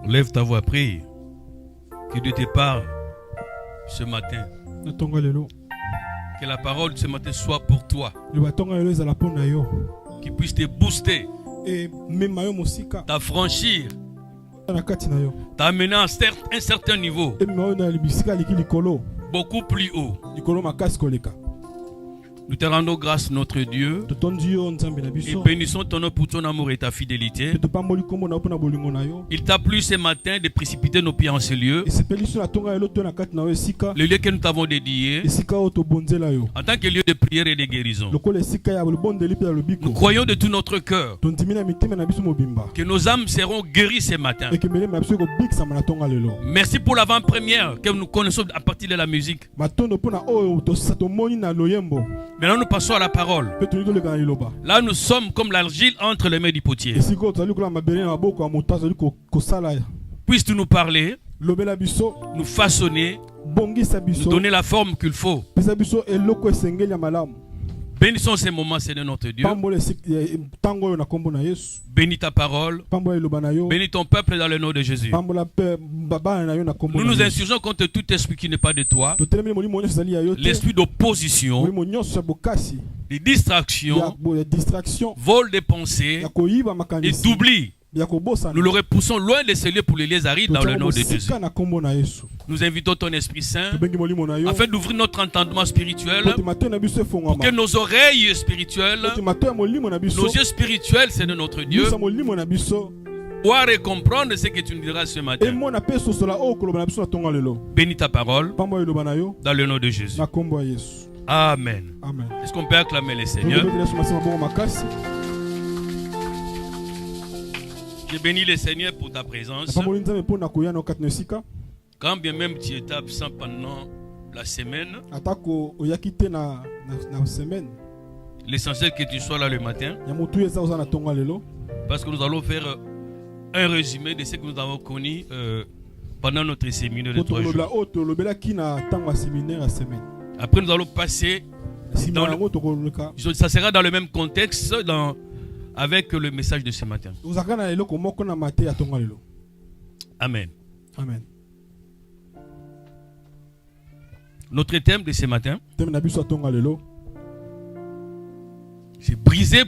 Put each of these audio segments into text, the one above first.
Lève ta voix, prie. Que Dieu te parle ce matin. Que la parole de ce matin soit pour toi. Qui puisse te booster, t'affranchir, t'amener à un certain niveau, beaucoup plus haut. Nous te rendons grâce, notre Dieu, et bénissons ton nom pour ton amour et ta fidélité. Il t'a plu ce matin de précipiter nos pieds en ce lieu, le lieu que nous t'avons dédié en tant que lieu de prière et de guérison. Nous croyons de tout notre cœur que nos âmes seront guéries ce matin. Merci pour l'avant-première que nous connaissons à partir de la musique. Maintenant nous passons à la parole. Là nous sommes comme l'argile entre les mains du potier. Puisses-tu nous parler, nous façonner, nous donner la forme qu'il faut. Bénissons ces moments, Seigneur notre Dieu. Bénis ta parole. Bénis ton peuple dans le nom de Jésus. Nous nous insurgeons contre tout esprit qui n'est pas de toi. L'esprit d'opposition, de distraction, vol de pensée et d'oubli. Nous le repoussons loin de ce lieu pour les lézards dans le nom de Jésus. Nous invitons ton Esprit Saint afin d'ouvrir notre entendement spirituel pour que nos oreilles spirituelles, nos yeux spirituels, c'est de notre Dieu, voir et comprendre ce que tu nous diras ce matin. Bénis ta parole dans le nom de Jésus. Amen. Est-ce qu'on peut acclamer le Seigneur? Je bénis le Seigneur pour ta présence. Quand bien même tu étais absent pendant la semaine, l'essentiel que tu sois là le matin, parce que nous allons faire un résumé de ce que nous avons connu pendant notre séminaire de 3 jours. Après nous allons passer ça sera dans le même contexte avec le message de ce matin. Amen. Amen. Notre thème de ce matin, c'est briser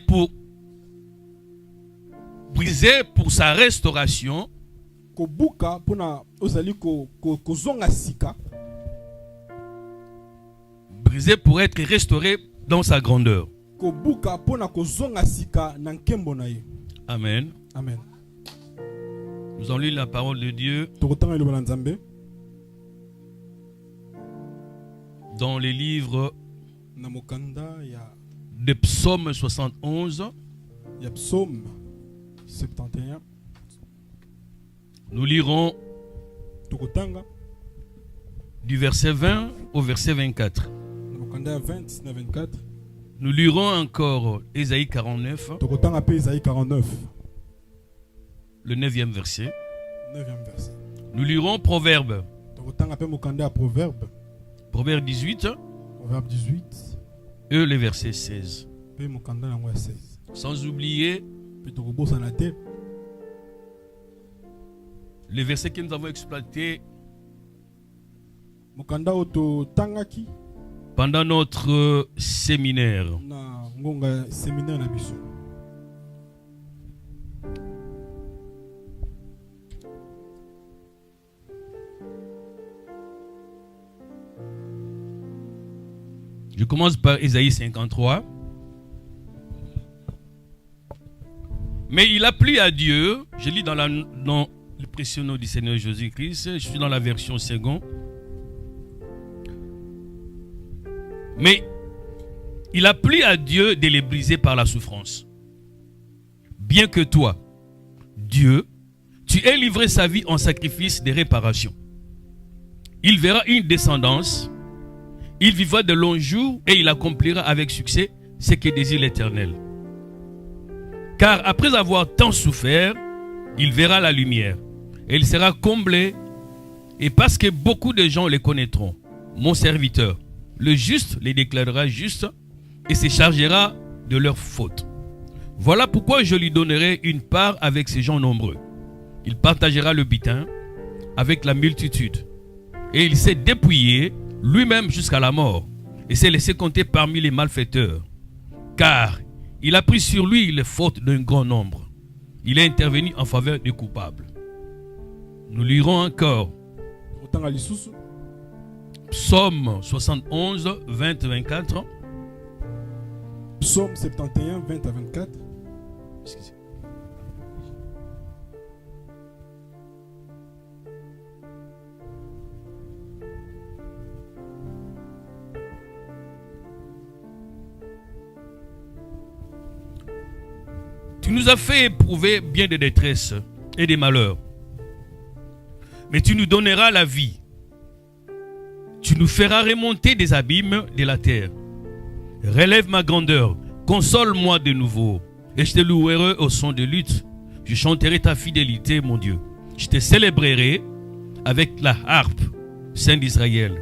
pour sa restauration. Briser pour être restauré dans sa grandeur. Amen. Amen. Nous allons lire la parole de Dieu dans les livres de Psaume 71. Nous lirons du verset 20 au verset 24. Nous lirons encore Ésaïe 49, le 9e verset. Nous lirons Proverbe. Proverbe 18 et le verset 16. Sans oublier le verset que nous avons exploité pendant notre séminaire. Je commence par Ésaïe 53. Mais il a plu à Dieu, je lis dans le précieux nom du Seigneur Jésus-Christ, je suis dans la version seconde. Mais il a plu à Dieu de les briser par la souffrance. Bien que toi, Dieu, tu aies livré sa vie en sacrifice de réparation. Il verra une descendance, il vivra de longs jours et il accomplira avec succès ce que désire l'Éternel. Car après avoir tant souffert, il verra la lumière et il sera comblé, et parce que beaucoup de gens le connaîtront, mon serviteur, le juste les déclarera justes et se chargera de leurs fautes. Voilà pourquoi je lui donnerai une part avec ces gens nombreux. Il partagera le butin avec la multitude. Et il s'est dépouillé lui-même jusqu'à la mort et s'est laissé compter parmi les malfaiteurs. Car il a pris sur lui les fautes d'un grand nombre. Il est intervenu en faveur des coupables. Nous lirons encore. Psaume 71, 20-24. Psaume 71, 20 à 24. Excusez. Tu nous as fait éprouver bien des détresses et des malheurs. Mais tu nous donneras la vie. Tu nous feras remonter des abîmes de la terre. Relève ma grandeur, console-moi de nouveau. Et je te louerai au son de lutte. Je chanterai ta fidélité, mon Dieu. Je te célébrerai avec la harpe, Saint d'Israël.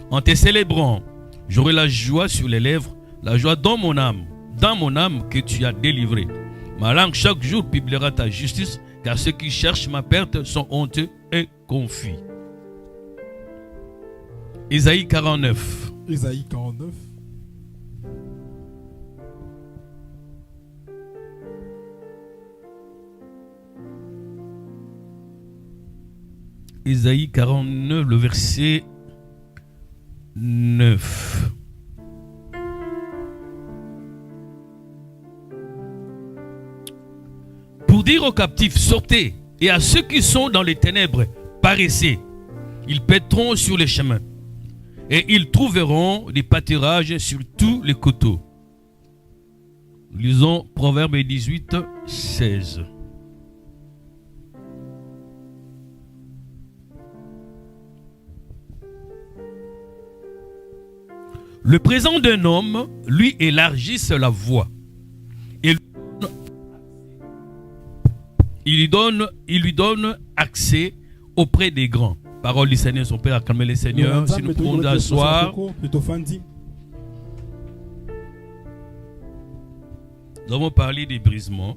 En te célébrant, j'aurai la joie sur les lèvres, la joie dans mon âme que tu as délivrée. Ma langue chaque jour publiera ta justice, car ceux qui cherchent ma perte sont honteux et confus. Isaïe 49. Isaïe 49. Isaïe 49, le verset 9. Pour dire aux captifs, sortez, et à ceux qui sont dans les ténèbres, paraissez. Ils paîtront sur les chemins, et ils trouveront des pâturages sur tous les coteaux. Lisons Proverbe 18, 16. Le présent d'un homme lui élargisse la voie. Et il lui donne accès auprès des grands. Parole du Seigneur, son Père a calmé les seigneurs. Si nous pouvons nous asseoir. Nous avons parlé des brisements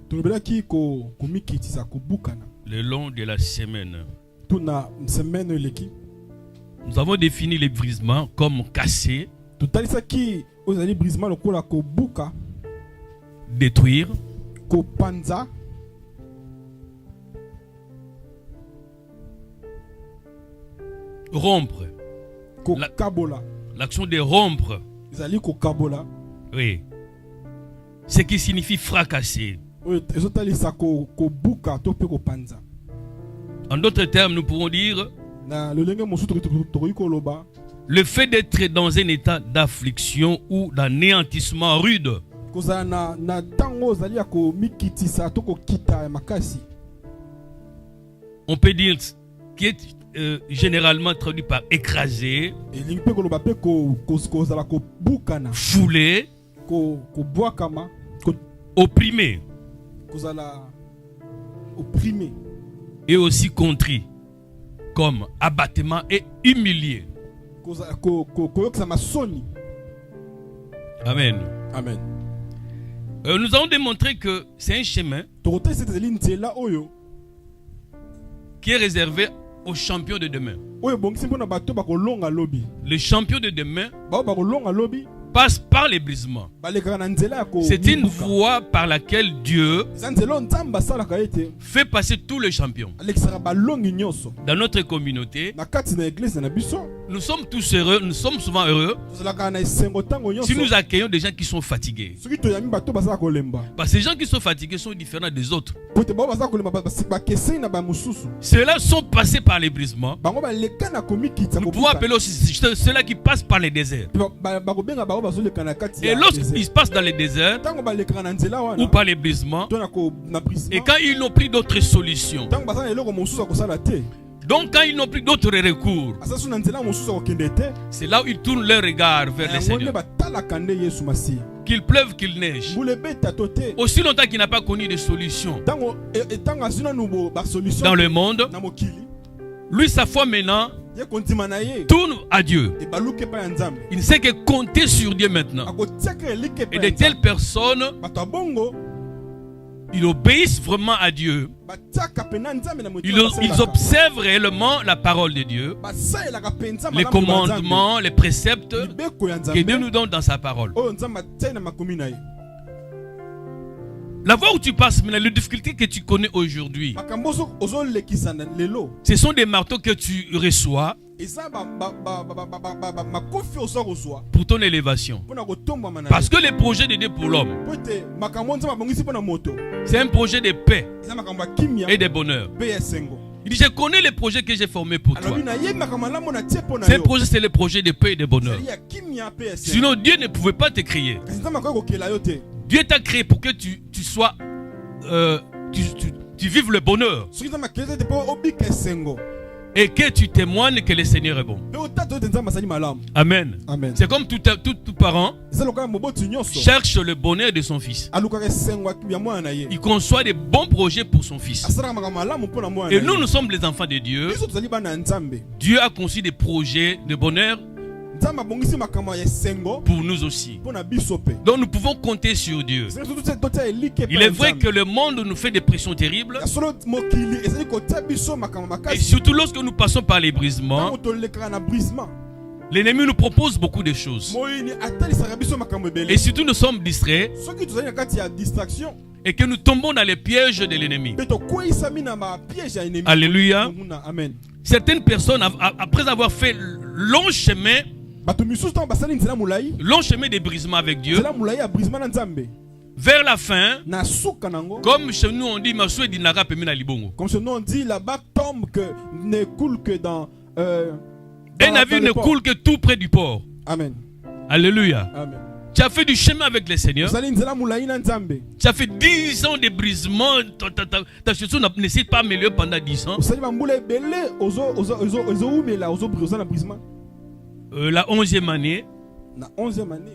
le long de la semaine. Nous avons défini les brisements comme cassés, détruire, rompre. L'action de rompre. Oui. Ce qui signifie fracasser. En d'autres termes, nous pouvons dire le fait d'être dans un état d'affliction ou d'anéantissement rude. On peut dire qui est généralement traduit par écrasé, foulé, opprimé et aussi contrit, comme abattement et humilié. Amen. Amen. Nous avons démontré que c'est un chemin qui est réservé aux champions de demain. Les champions de demain passe par les brisements. C'est une voie par laquelle Dieu fait passer tous les champions. Dans notre communauté, nous sommes tous heureux, nous sommes souvent heureux si nous accueillons des gens qui sont fatigués. Parce que les gens qui sont fatigués sont différents des autres. Ceux-là sont passés par les brisements. Nous pouvons appeler aussi ceux-là qui passent par les déserts. Et lorsqu'ils passent dans les déserts ou par les brisements, et quand ils n'ont plus d'autres solutions, donc quand ils n'ont plus d'autres recours, c'est là où ils tournent leur regard vers le Seigneur. Qu'il pleuve, qu'il neige, aussi longtemps qu'il n'a pas connu de solution dans le monde, lui sa foi maintenant tourne à Dieu. Il ne sait que compter sur Dieu maintenant. Et de telles personnes, ils obéissent vraiment à Dieu Ils observent réellement la parole de Dieu, les commandements, les préceptes que Dieu nous donne dans sa parole. La voie où tu passes maintenant, les difficultés que tu connais aujourd'hui, ce sont des marteaux que tu reçois pour ton élévation. Parce que les projets de Dieu pour l'homme, c'est un projet de paix et de bonheur. Il dit, je connais les projets que j'ai formés pour toi. Ces projets, c'est le projet de paix et de bonheur. Sinon, Dieu ne pouvait pas te créer. Dieu t'a créé pour que tu sois, tu vives le bonheur. Et que tu témoignes que le Seigneur est bon. Amen. Amen. C'est comme tout parent cherche le bonheur de son fils. Il conçoit des bons projets pour son fils. Et nous sommes les enfants de Dieu. Dieu a conçu des projets de bonheur pour nous aussi. Donc nous pouvons compter sur Dieu. Il est vrai que le monde nous fait des pressions terribles. Et surtout lorsque nous passons par les brisements, l'ennemi nous propose beaucoup de choses. Et surtout nous sommes distraits et que nous tombons dans les pièges de l'ennemi. Alléluia. Certaines personnes, après avoir fait long chemin des brisements avec Dieu, vers la fin, comme chez nous on dit, comme chez nous on dit, là-bas tombe que ne coule que dans un navire ne coule que tout près du port. Amen. Alléluia. Amen. Tu as fait du chemin avec le Seigneur. Tu as fait 10 ans de brisement. Ta situation ne s'est pas améliorée pendant 10 ans. La 11e année,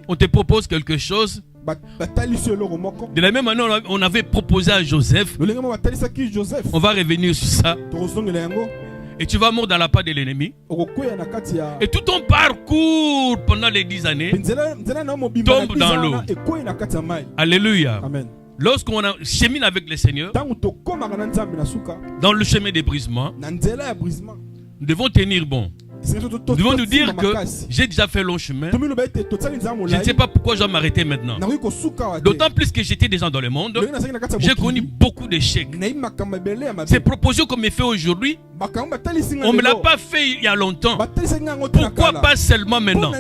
on te propose quelque chose. De la même manière, on avait proposé à Joseph. On va revenir sur ça. Et tu vas mourir dans la part de l'ennemi. Et tout ton parcours pendant les 10 années tombe dans l'eau. Alléluia. Amen. Lorsqu'on chemine avec le Seigneur, dans le chemin des brisements, nous devons tenir bon. Nous devons nous dire que j'ai déjà fait long chemin. Je ne sais pas pourquoi je vais m'arrêter maintenant. D'autant plus que j'étais déjà dans le monde. J'ai connu beaucoup d'échecs. Ces propositions qu'on me fait aujourd'hui, on ne me l'a pas fait il y a longtemps. Pourquoi pas seulement maintenant?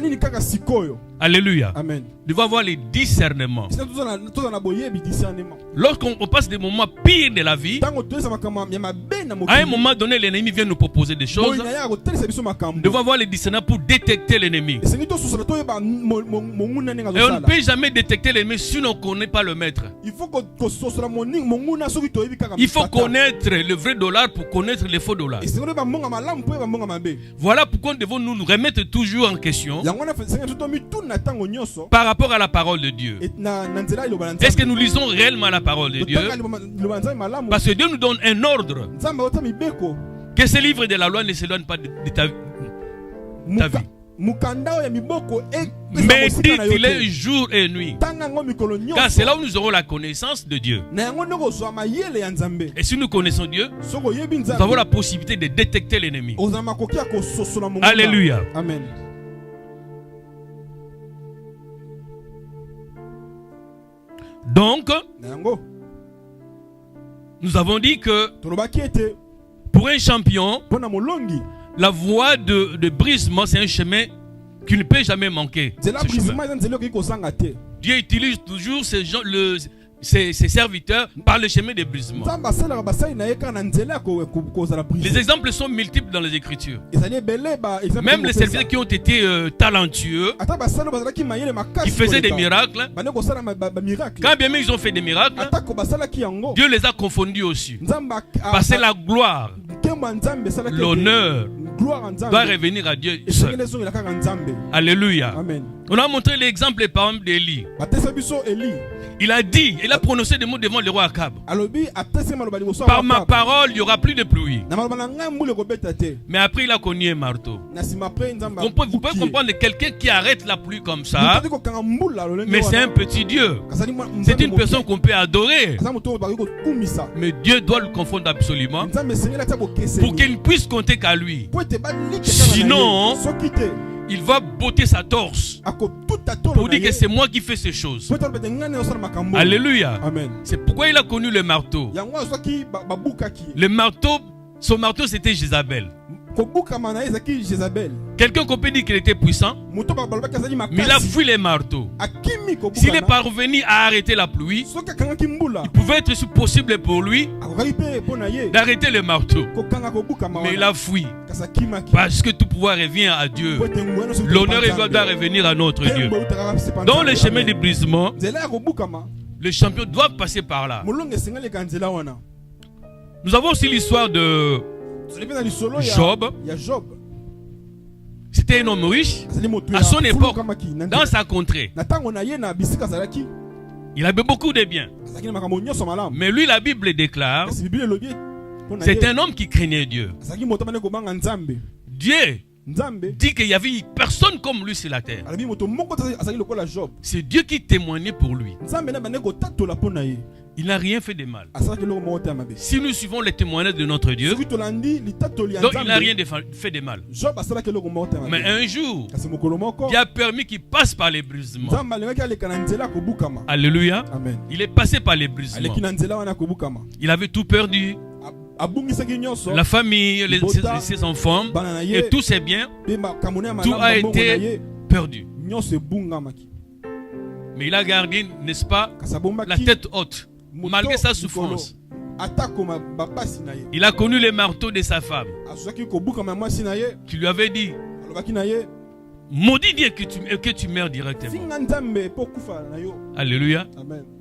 Alléluia. Amen. Nous devons avoir les discernements. Lorsqu'on passe des moments pires de la vie, à un moment donné, l'ennemi vient nous proposer des choses. Nous devons avoir les discernements pour détecter l'ennemi. Et on ne peut jamais détecter l'ennemi si on ne connaît pas le maître. Il faut connaître le vrai dollar pour connaître les faux dollars. Voilà pourquoi nous devons nous remettre toujours en question par rapport à la parole de Dieu. Est-ce que nous lisons réellement la parole de Dieu? Parce que Dieu nous donne un ordre. Que ce livre de la loi ne s'éloigne pas de ta vie. Médite-les jour et nuit. Car c'est là où nous aurons la connaissance de Dieu. Et si nous connaissons Dieu, nous avons la possibilité de détecter l'ennemi. Alléluia. Amen. Donc, nous avons dit que pour un champion, la voie de brisement, c'est un chemin qui ne peut jamais manquer. Dieu utilise toujours ses serviteurs par le chemin de brisement. Les exemples sont multiples dans les Écritures. Même les serviteurs qui ont été talentueux, qui faisaient des miracles, quand bien même ils ont fait des miracles, Dieu les a confondus aussi. Parce que la gloire l'honneur doit revenir à Dieu seul. Alléluia. Amen. On a montré l'exemple par exemple d'Élie. Il a dit, il a prononcé des mots devant le roi Akab. Par ma parole, il n'y aura plus de pluie. Mais après, il a cogné un marteau. Vous pouvez comprendre quelqu'un qui arrête la pluie comme ça, mais c'est un petit Dieu. C'est une personne qu'on peut adorer. Mais Dieu doit le confondre absolument pour qu'il ne puisse compter qu'à lui. Sinon, il va botter sa torse pour dire que c'est moi qui fais ces choses. Alléluia. C'est pourquoi il a connu le marteau. Le marteau, son marteau c'était Jézabel. Quelqu'un qu'on peut dire qu'il était puissant, mais il a fui les marteaux. S'il est parvenu à arrêter la pluie, il pouvait être possible pour lui d'arrêter le marteau. Mais il a fui. Parce que tout pouvoir revient à Dieu. L'honneur doit revenir à notre Dieu. Dans le chemin du brisement, les champions doivent passer par là. Nous avons aussi l'histoire de Job. C'était un homme riche à son époque, dans sa contrée. Il avait beaucoup de biens. Mais lui, la Bible déclare, c'est un homme qui craignait Dieu. Dieu dit qu'il n'y avait personne comme lui sur la terre. C'est Dieu qui témoignait pour lui. Il n'a rien fait de mal. Si nous suivons les témoignages de notre Dieu, donc il n'a rien fait de mal. Mais un jour, Dieu a permis qu'il passe par les brisements. Alléluia. Il est passé par les brisements. Il avait tout perdu. La famille, ses enfants et tous ses biens, tout a été perdu. Mais il a gardé, n'est-ce pas, la tête haute. Malgré sa souffrance, il a connu les marteaux de sa femme qui lui avait dit, maudit Dieu que tu meurs directement. Alléluia.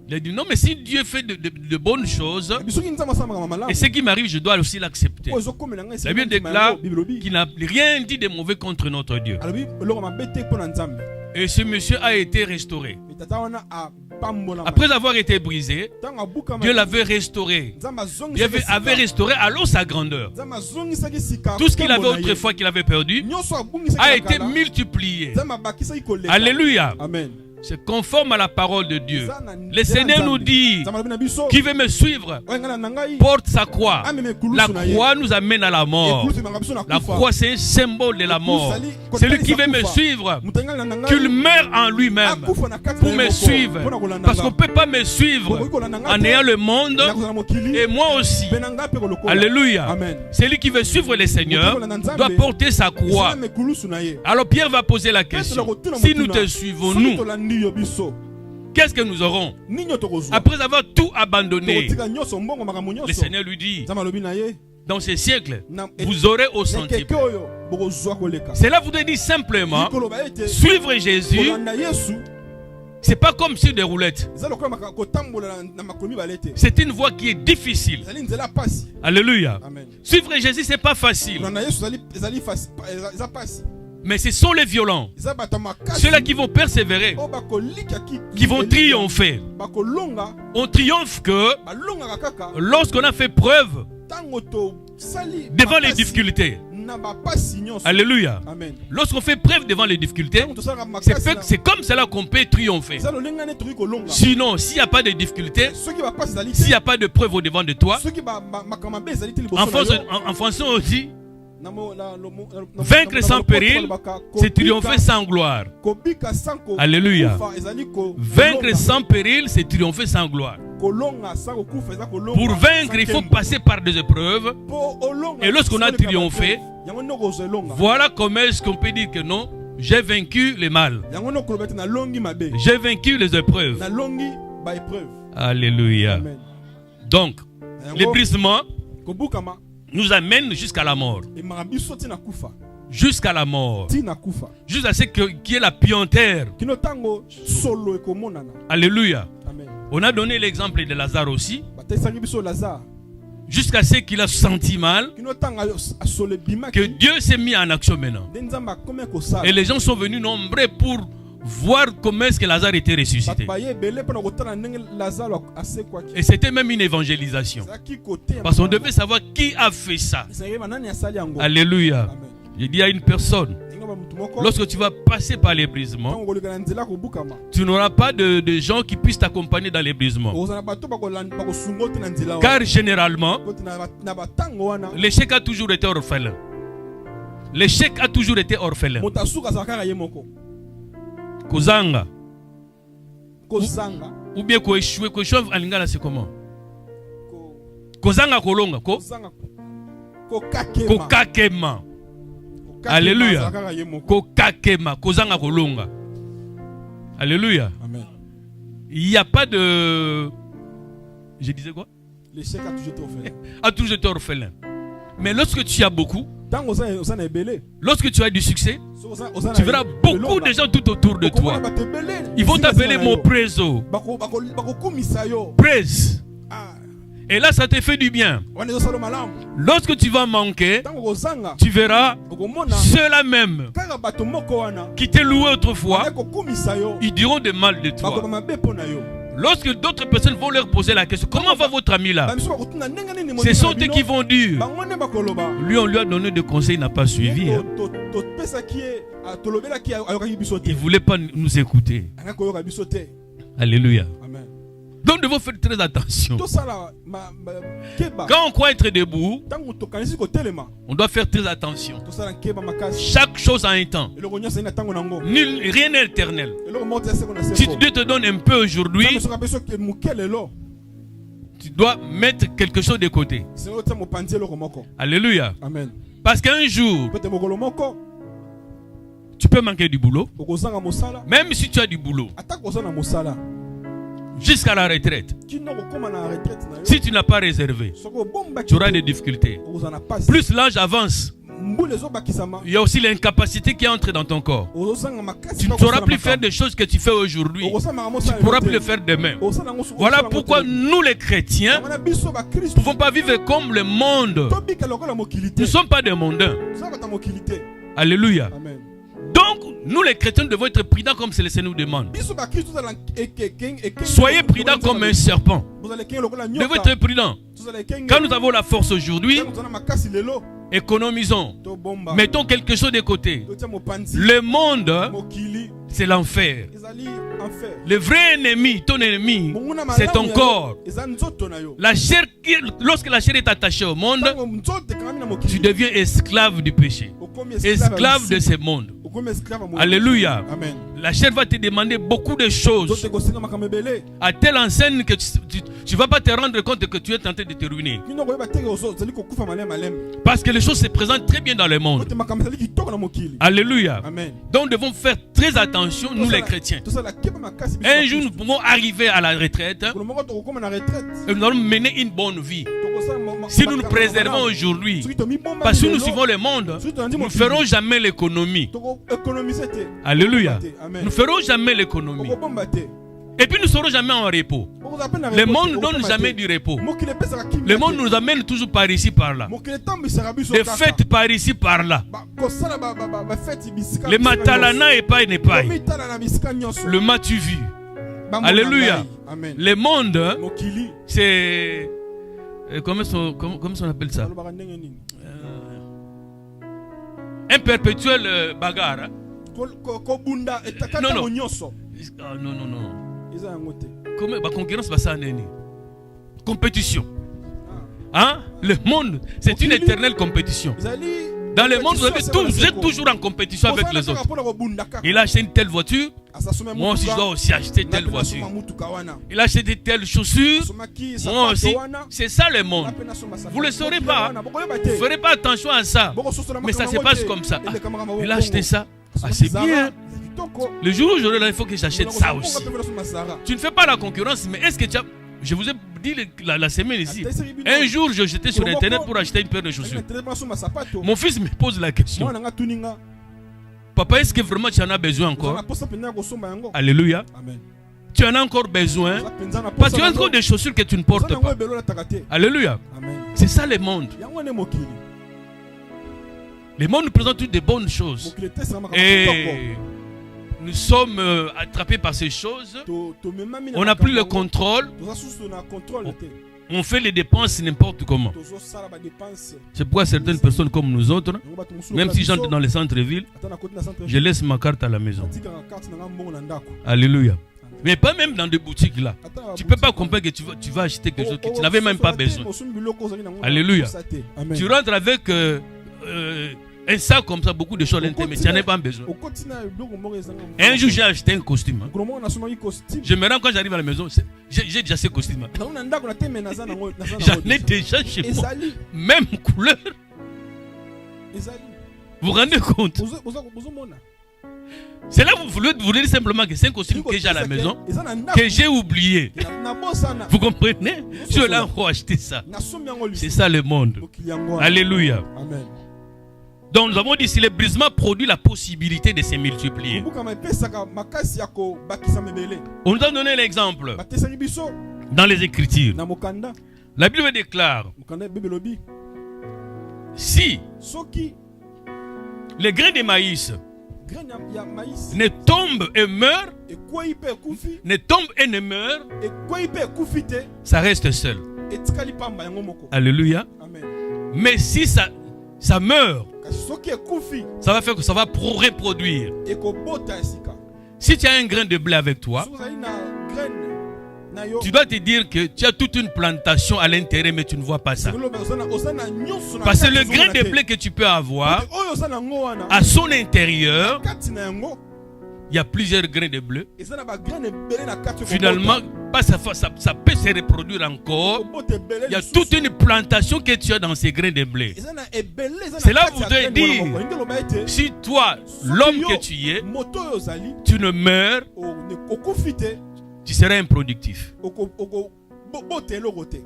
Il a dit non, mais si Dieu fait de bonnes choses, et ce qui m'arrive, je dois aussi l'accepter. La Bible déclare qu'il n'a rien dit de mauvais contre notre Dieu. Et ce monsieur a été restauré. Après avoir été brisé, Dieu l'avait restauré. Dieu avait restauré alors sa grandeur. Tout ce qu'il avait autrefois qu'il avait perdu a été multiplié. Alléluia. C'est conforme à la parole de Dieu. Le Seigneur nous dit, qui veut me suivre porte sa croix. La croix nous amène à la mort. La croix c'est un symbole de la mort. Celui qui veut me suivre, qu'il meure en lui-même pour me suivre. Parce qu'on ne peut pas me suivre en ayant le monde et moi aussi. Alléluia. Celui qui veut suivre le Seigneur doit porter sa croix. Alors Pierre va poser la question, si nous te suivons, nous, qu'est-ce que nous aurons? Après avoir tout abandonné, le Seigneur lui dit, dans ces siècles, vous aurez au centuple. Cela voudrait dire simplement, suivre Jésus, c'est pas comme sur des roulettes. C'est une voie qui est difficile. Alléluia. Suivre Jésus, c'est pas facile. Mais ce sont les violents, ceux-là qui vont persévérer, qui vont triompher. On triomphe que lorsqu'on a fait preuve devant les difficultés. Alléluia. Lorsqu'on fait preuve devant les difficultés, c'est comme cela qu'on peut triompher. Sinon, s'il n'y a pas de difficultés, s'il n'y a pas de preuve au devant de toi, en français on dit, vaincre sans péril, c'est triompher sans gloire. Alléluia. Vaincre sans péril, c'est triompher sans gloire. Pour vaincre, il faut passer par des épreuves. Et lorsqu'on a triomphé, voilà comment est-ce qu'on peut dire que non, j'ai vaincu le mal. J'ai vaincu les épreuves. Alléluia. Donc, les brisements nous amène jusqu'à la mort. Jusqu'à la mort. Jusqu'à ce qu'il y ait la puanteur. Alléluia. On a donné l'exemple de Lazare aussi. jusqu'à ce qu'il a senti mal, que Dieu s'est mis en action maintenant. Et les gens sont venus nombreux pour voir comment est-ce que Lazare était ressuscité. Et c'était même une évangélisation. Parce qu'on devait savoir qui a fait ça. Alléluia. Je dis à une personne, lorsque tu vas passer par l'ébrisement, tu n'auras pas de gens qui puissent t'accompagner dans l'ébrisement. Car généralement, l'échec a toujours été orphelin. L'échec a toujours été orphelin. Kozanga. Ou bien ko échouer en lingala c'est comment? Kozanga kolonga ko kakema. Alléluia. Kokakema, kozanga kolonga. Alléluia. Amen. Il n'y a pas de... Je disais quoi? L'échec a toujours été orphelin. A toujours été orphelin. Mais lorsque tu as beaucoup, lorsque tu as du succès, tu verras beaucoup de gens tout autour de toi. Ils vont t'appeler mon préso. Praise. Et là, ça te fait du bien. Lorsque tu vas manquer, tu verras ceux-là même qui t'ont loué autrefois, ils diront de mal de toi. Lorsque d'autres personnes vont leur poser la question, comment va votre ami là? Ce sont eux qui vont dire, lui on lui a donné des conseils, il n'a pas suivi. Il ne voulait pas nous écouter. Alléluia. Donc nous devons faire très attention. Quand on croit être debout, on doit faire très attention. Chaque chose a un temps. Rien n'est éternel. Si Dieu te donne un peu aujourd'hui, tu dois mettre quelque chose de côté. Alléluia. Amen. Parce qu'un jour, tu peux manquer du boulot. Même si tu as du boulot, jusqu'à la retraite. Si tu n'as pas réservé, tu auras des difficultés. Plus l'âge avance, il y a aussi l'incapacité qui entre dans ton corps. Tu ne sauras plus faire des choses que tu fais aujourd'hui. Tu ne pourras plus le faire demain. Voilà pourquoi nous les chrétiens ne pouvons pas vivre comme le monde. Nous ne sommes pas des mondains. Alléluia. Amen. Donc, nous les chrétiens devons être prudents comme le Seigneur nous demande. Soyez prudents comme un serpent. Vous devez être prudents. Quand nous avons la force aujourd'hui, économisons. Mettons quelque chose de côté. Le monde, c'est l'enfer. Le vrai ennemi, ton ennemi, c'est ton corps. La chair, lorsque la chair est attachée au monde, tu deviens esclave du péché. Esclave de ce monde. Alléluia. Amen. La chair va te demander beaucoup de choses. À telle enseigne que tu ne vas pas te rendre compte que tu es en train de te ruiner. Parce que les choses se présentent très bien dans le monde. Alléluia. Amen. Donc nous devons faire très attention, nous les chrétiens. Un jour nous pouvons arriver à la retraite et nous allons mener une bonne vie. Si nous nous préservons aujourd'hui, parce que nous suivons le monde, nous ne ferons jamais l'économie. Alléluia. Nous ne ferons jamais l'économie. Et puis nous ne serons jamais en repos. Le monde ne donne jamais du repos. Le monde nous amène toujours par ici, par là. Des fêtes par ici, par là. Le matalana et pas n'est pas. Le matu vu. Alléluia. Le monde, c'est... Comment on appelle ça? Un perpétuel bagarre. Non. Comment la concurrence va ça? Compétition. Hein? Le monde, c'est une éternelle compétition. Dans le monde, vous êtes toujours en compétition avec les autres. Il a acheté une telle voiture. Moi aussi, je dois aussi acheter telle voiture. Il a acheté telle chaussure. Moi aussi. C'est ça le monde. Vous ne le saurez pas. Vous ne ferez pas attention à ça. Mais ça se passe comme ça. Ah, il a acheté ça. Ah, c'est bien. Le jour où j'aurai là, il faut que j'achète ça aussi. Tu ne fais pas la concurrence, mais est-ce que tu as... Je vous ai dit la semaine ici. Un jour, j'étais sur Internet pour acheter une paire de chaussures. Mon fils me pose la question. Papa, est-ce que vraiment tu en as besoin encore? Alléluia. Amen. Tu en as encore besoin. Parce que tu as encore des chaussures que tu ne portes pas. Alléluia. Amen. C'est ça le monde. Le monde nous présente toutes des bonnes choses. Et nous sommes attrapés par ces choses. On n'a plus le contrôle. On fait les dépenses n'importe comment. C'est pourquoi certaines personnes comme nous autres, même si j'entre dans les centres-villes, je laisse ma carte à la maison. Alléluia. Mais pas même dans des boutiques là. Tu ne peux pas comprendre que tu vas acheter quelque chose que tu n'avais même pas besoin. Alléluia. Tu rentres avec un sac comme ça, beaucoup de choses, mais tu n'en as pas besoin. Un jour, j'ai acheté un costume. Je me rends quand j'arrive à la maison, j'ai déjà ce costume. J'en ai déjà chez moi. Même couleur. Vous vous rendez compte? C'est là que vous voulez simplement que c'est un costume que j'ai à la maison, que j'ai oublié. Vous comprenez? Je l'ai encore acheté ça. C'est ça le monde. Alléluia. Amen. Donc nous avons dit si le brisement produit la possibilité de se multiplier. On nous a donné l'exemple dans les Écritures. La Bible déclare si les grains de maïs ne tombent et meurent, ne tombent et ne meurent, ça reste seul. Alléluia. Mais si ça meurt, ça va faire que ça va reproduire. Si tu as un grain de blé avec toi, tu dois te dire que tu as toute une plantation à l'intérieur, mais tu ne vois pas ça. Parce que le grain de blé que tu peux avoir, à son intérieur, il y a plusieurs grains de blé. Finalement, ça peut se reproduire encore. Il y a toute une plantation que tu as dans ces grains de blé. C'est là où vous devez dire, si toi, l'homme que tu es, tu ne meurs, tu seras improductif.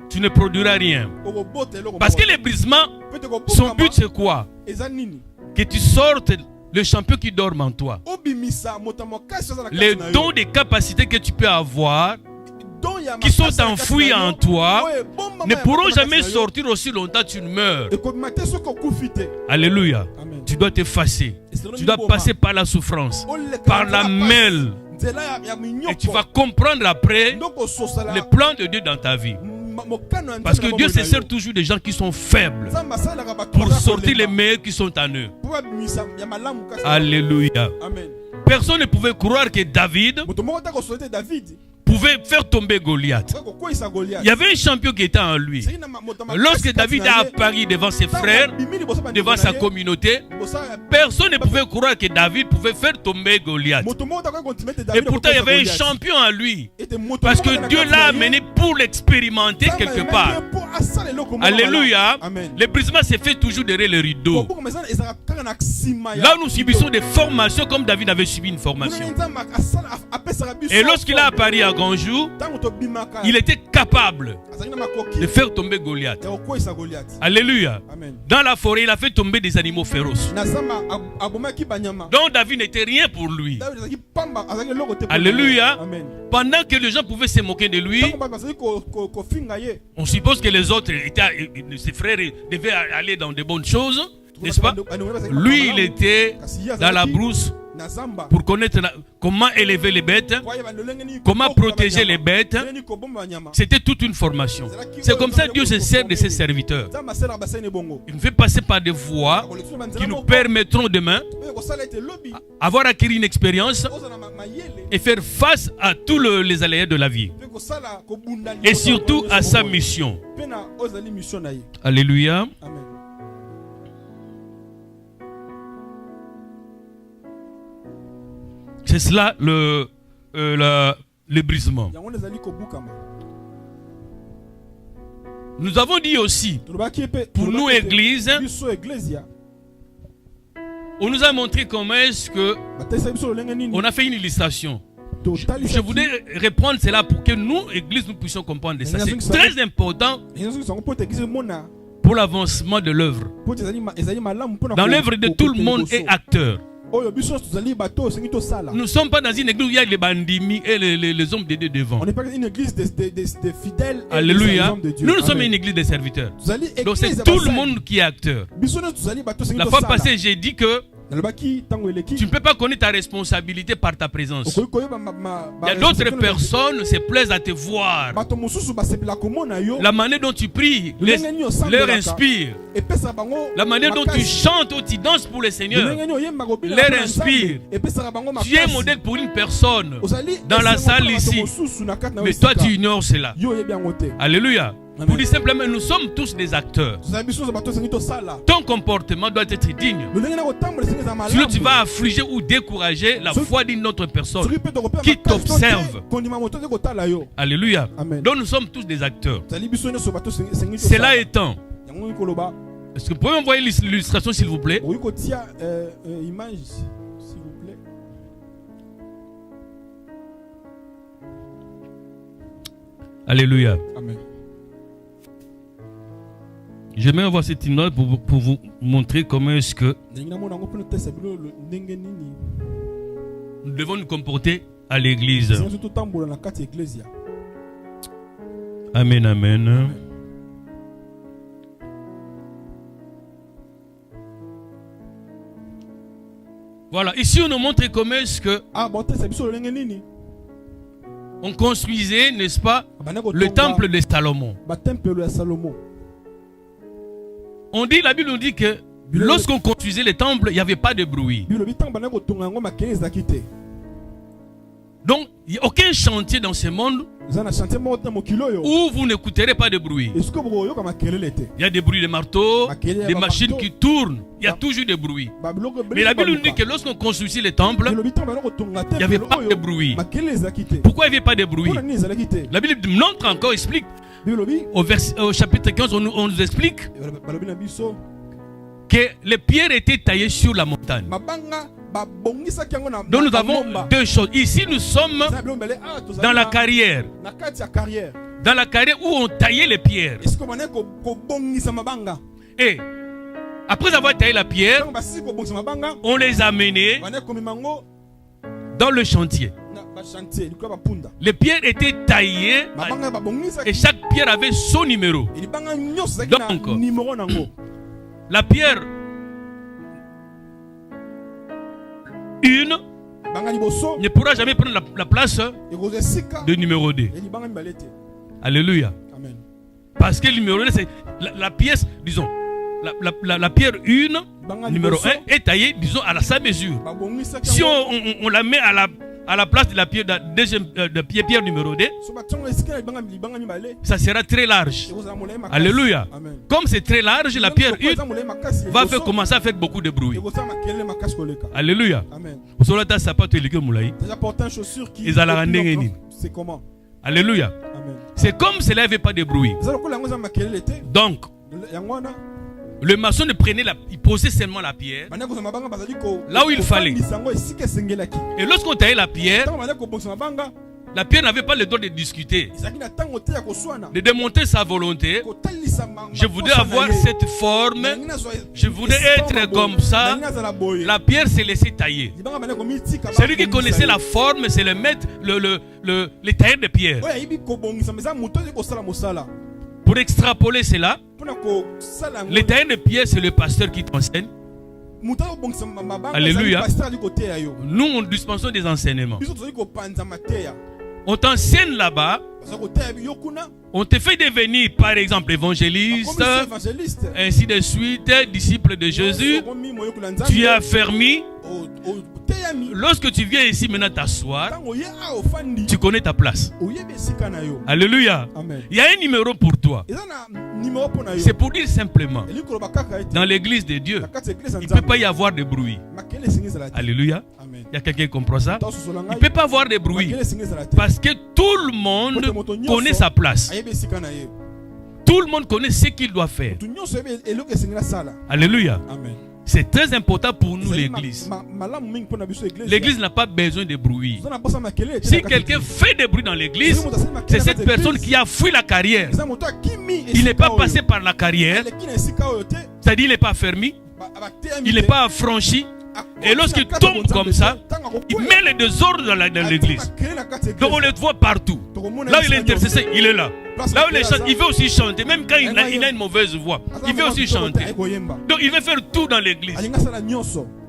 Tu ne produiras rien. Parce que le brisement, son but c'est quoi? Que tu sortes le champion qui dort en toi. Les dons de capacités que tu peux avoir, qui sont enfouis en toi, ne pourront jamais sortir aussi longtemps que tu ne meurs. Alléluia. Tu dois t'effacer. Tu dois passer par la souffrance, par la mêle. Et tu vas comprendre après le plan de Dieu dans ta vie. Parce que Dieu se sert toujours des gens qui sont faibles pour sortir les meilleurs qui sont en eux. Alléluia. Personne ne pouvait croire que David pouvait faire tomber Goliath. Il y avait un champion qui était en lui. Lorsque David a apparu devant ses frères, devant sa communauté, personne ne pouvait croire que David pouvait faire tomber Goliath. Et pourtant, il y avait un champion en lui. Parce que Dieu l'a amené pour l'expérimenter quelque part. Alléluia. Le brisement s'est fait toujours derrière le rideau. Là, nous subissons des formations comme David avait subi une formation. Et lorsqu'il a apparu à grand jour, il était capable de faire tomber Goliath. Alléluia. Dans la forêt, il a fait tomber des animaux féroces. Donc David n'était rien pour lui. Alléluia. Pendant que les gens pouvaient se moquer de lui, on suppose que les autres, ses frères devaient aller dans de bonnes choses, n'est-ce pas? Lui, il était dans la brousse pour connaître comment élever les bêtes, comment protéger les bêtes. C'était toute une formation. C'est comme ça que Dieu se sert de ses serviteurs. Il nous fait passer par des voies qui nous permettront demain avoir acquis une expérience et faire face à tous les aléas de la vie. Et surtout à sa mission. Alléluia. C'est cela le brisement. Nous avons dit aussi, pour nous églises, on nous a montré comment est-ce que on a fait une illustration. Je voudrais reprendre cela pour que nous, églises, nous puissions comprendre ça. C'est très important pour l'avancement de l'œuvre. Dans l'œuvre de tout le monde est acteur. Nous ne sommes pas dans une église où il y a les bandimi et les hommes de Dieu devant. On n'est pas une église des fidèles. Alléluia. Et des hommes de Dieu. Nous sommes une église des serviteurs. Donc c'est tout le monde qui est acteur. La fois passée, j'ai dit que tu ne peux pas connaître ta responsabilité par ta présence. Il y a d'autres personnes se plaisent à te voir. La manière dont tu pries leur inspire. La manière dont tu chantes ou tu danses pour le Seigneur leur inspire. Tu es modèle pour une personne dans la salle ici. Mais toi tu ignores cela. Alléluia. Pour dire simplement, nous sommes tous des acteurs. Ton comportement doit être digne. Sinon tu vas affliger ou décourager la foi d'une autre personne qui t'observe. Alléluia. Donc nous sommes tous des acteurs. Cela étant, est-ce que vous pouvez m'envoyer l'illustration s'il vous plaît? Alléluia. Amen. J'aimerais voir cette image pour vous montrer comment est-ce que nous devons nous comporter à l'église. Amen, amen. Voilà, ici on nous montre comment est-ce que on construisait, n'est-ce pas, le temple de Salomon. On dit, la Bible nous dit que lorsqu'on construisait le temple, il n'y avait pas de bruit. Donc, il n'y a aucun chantier dans ce monde où vous n'écouterez pas de bruit. Il y a des bruits de marteaux, des machines qui tournent. Il y a toujours des bruits. Mais la Bible nous dit que lorsqu'on construisait le temple, il n'y avait pas de bruit. Pourquoi il n'y avait pas de bruit? La Bible montre encore, explique. Au chapitre 15, on nous explique que les pierres étaient taillées sur la montagne. Donc nous avons deux choses. Ici nous sommes dans la carrière. Dans la carrière où on taillait les pierres. Et après avoir taillé la pierre, on les a menées dans le chantier. Les pierres étaient taillées et chaque pierre avait son numéro. Donc, la pierre 1 ne pourra jamais prendre la place de numéro 2. Alléluia. Parce que le numéro 2, c'est la pièce, disons, la pierre 1, numéro 1, est taillée, disons, à sa mesure. Si on la met à la place de la pierre, pierre numéro 2, ça sera très large. Alléluia. Comme c'est très large, la pierre 1 va commencer à faire beaucoup de bruit. Alléluia. C'est comment? Alléluia. C'est comme cela n'avait pas de bruit. Donc, le maçon ne prenait il posait seulement la pierre là où il fallait. Et lorsqu'on taillait la pierre n'avait pas le droit de discuter, de démontrer sa volonté. Je voudrais avoir cette forme, je voudrais être comme ça. La pierre s'est laissée tailler. Celui qui connaissait la forme, c'est le maître, le tailleur de pierre. Pour extrapoler cela, le tailleur de pierre, c'est le pasteur qui t'enseigne. Alléluia. Nous, on dispensons des enseignements. On t'enseigne là-bas. On te fait devenir, par exemple, évangéliste, ainsi de suite, disciple de Jésus. Tu es affermi. Lorsque tu viens ici maintenant t'asseoir, tu connais ta place. Alléluia. Il y a un numéro pour toi. C'est pour dire simplement, dans l'église de Dieu, il ne peut pas y avoir de bruit. Alléluia. Il y a quelqu'un qui comprend ça? Il ne peut pas avoir de bruit. Parce que tout le monde connaît sa place. Tout le monde connaît ce qu'il doit faire. Alléluia. C'est très important pour nous l'église. L'église n'a pas besoin de bruit. Si quelqu'un fait des bruits dans l'église, c'est cette personne qui a fui la carrière. Il n'est pas passé par la carrière. C'est-à-dire qu'il n'est pas fermé. Il n'est pas affranchi. Et lorsqu'il tombe comme ça, il met les désordres dans l'église. Donc on le voit partout. Là où il est intercessé, il est là. Là où il chante, il veut aussi chanter. Même quand il a une mauvaise voix, il veut aussi chanter. Donc il veut faire tout dans l'église.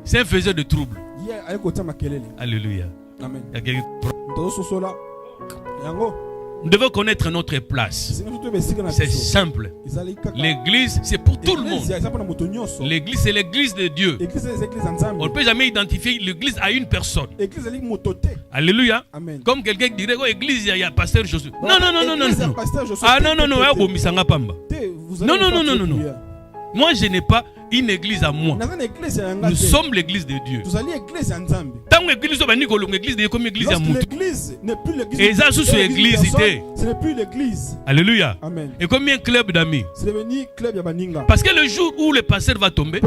C'est un faiseur de troubles. Alléluia. Amen. Nous devons connaître notre place. C'est simple. L'église, c'est pour tout le monde. L'église, c'est l'église de Dieu. On ne peut jamais identifier l'église à une personne. Alléluia. Amen. Comme quelqu'un dirait, oh, église, il y a pasteur Josué. Non. Ah non. Non. Moi, je n'ai pas une église à moi. Nous sommes l'église de Dieu. Tant que l'église de Dieu comme l'église à moi. Et ça, sous l'église, ce n'est plus l'église. Alléluia. Amen. Et combien de clubs d'amis? C'est devenu club ya baninga. Parce que le jour où le pasteur va tomber,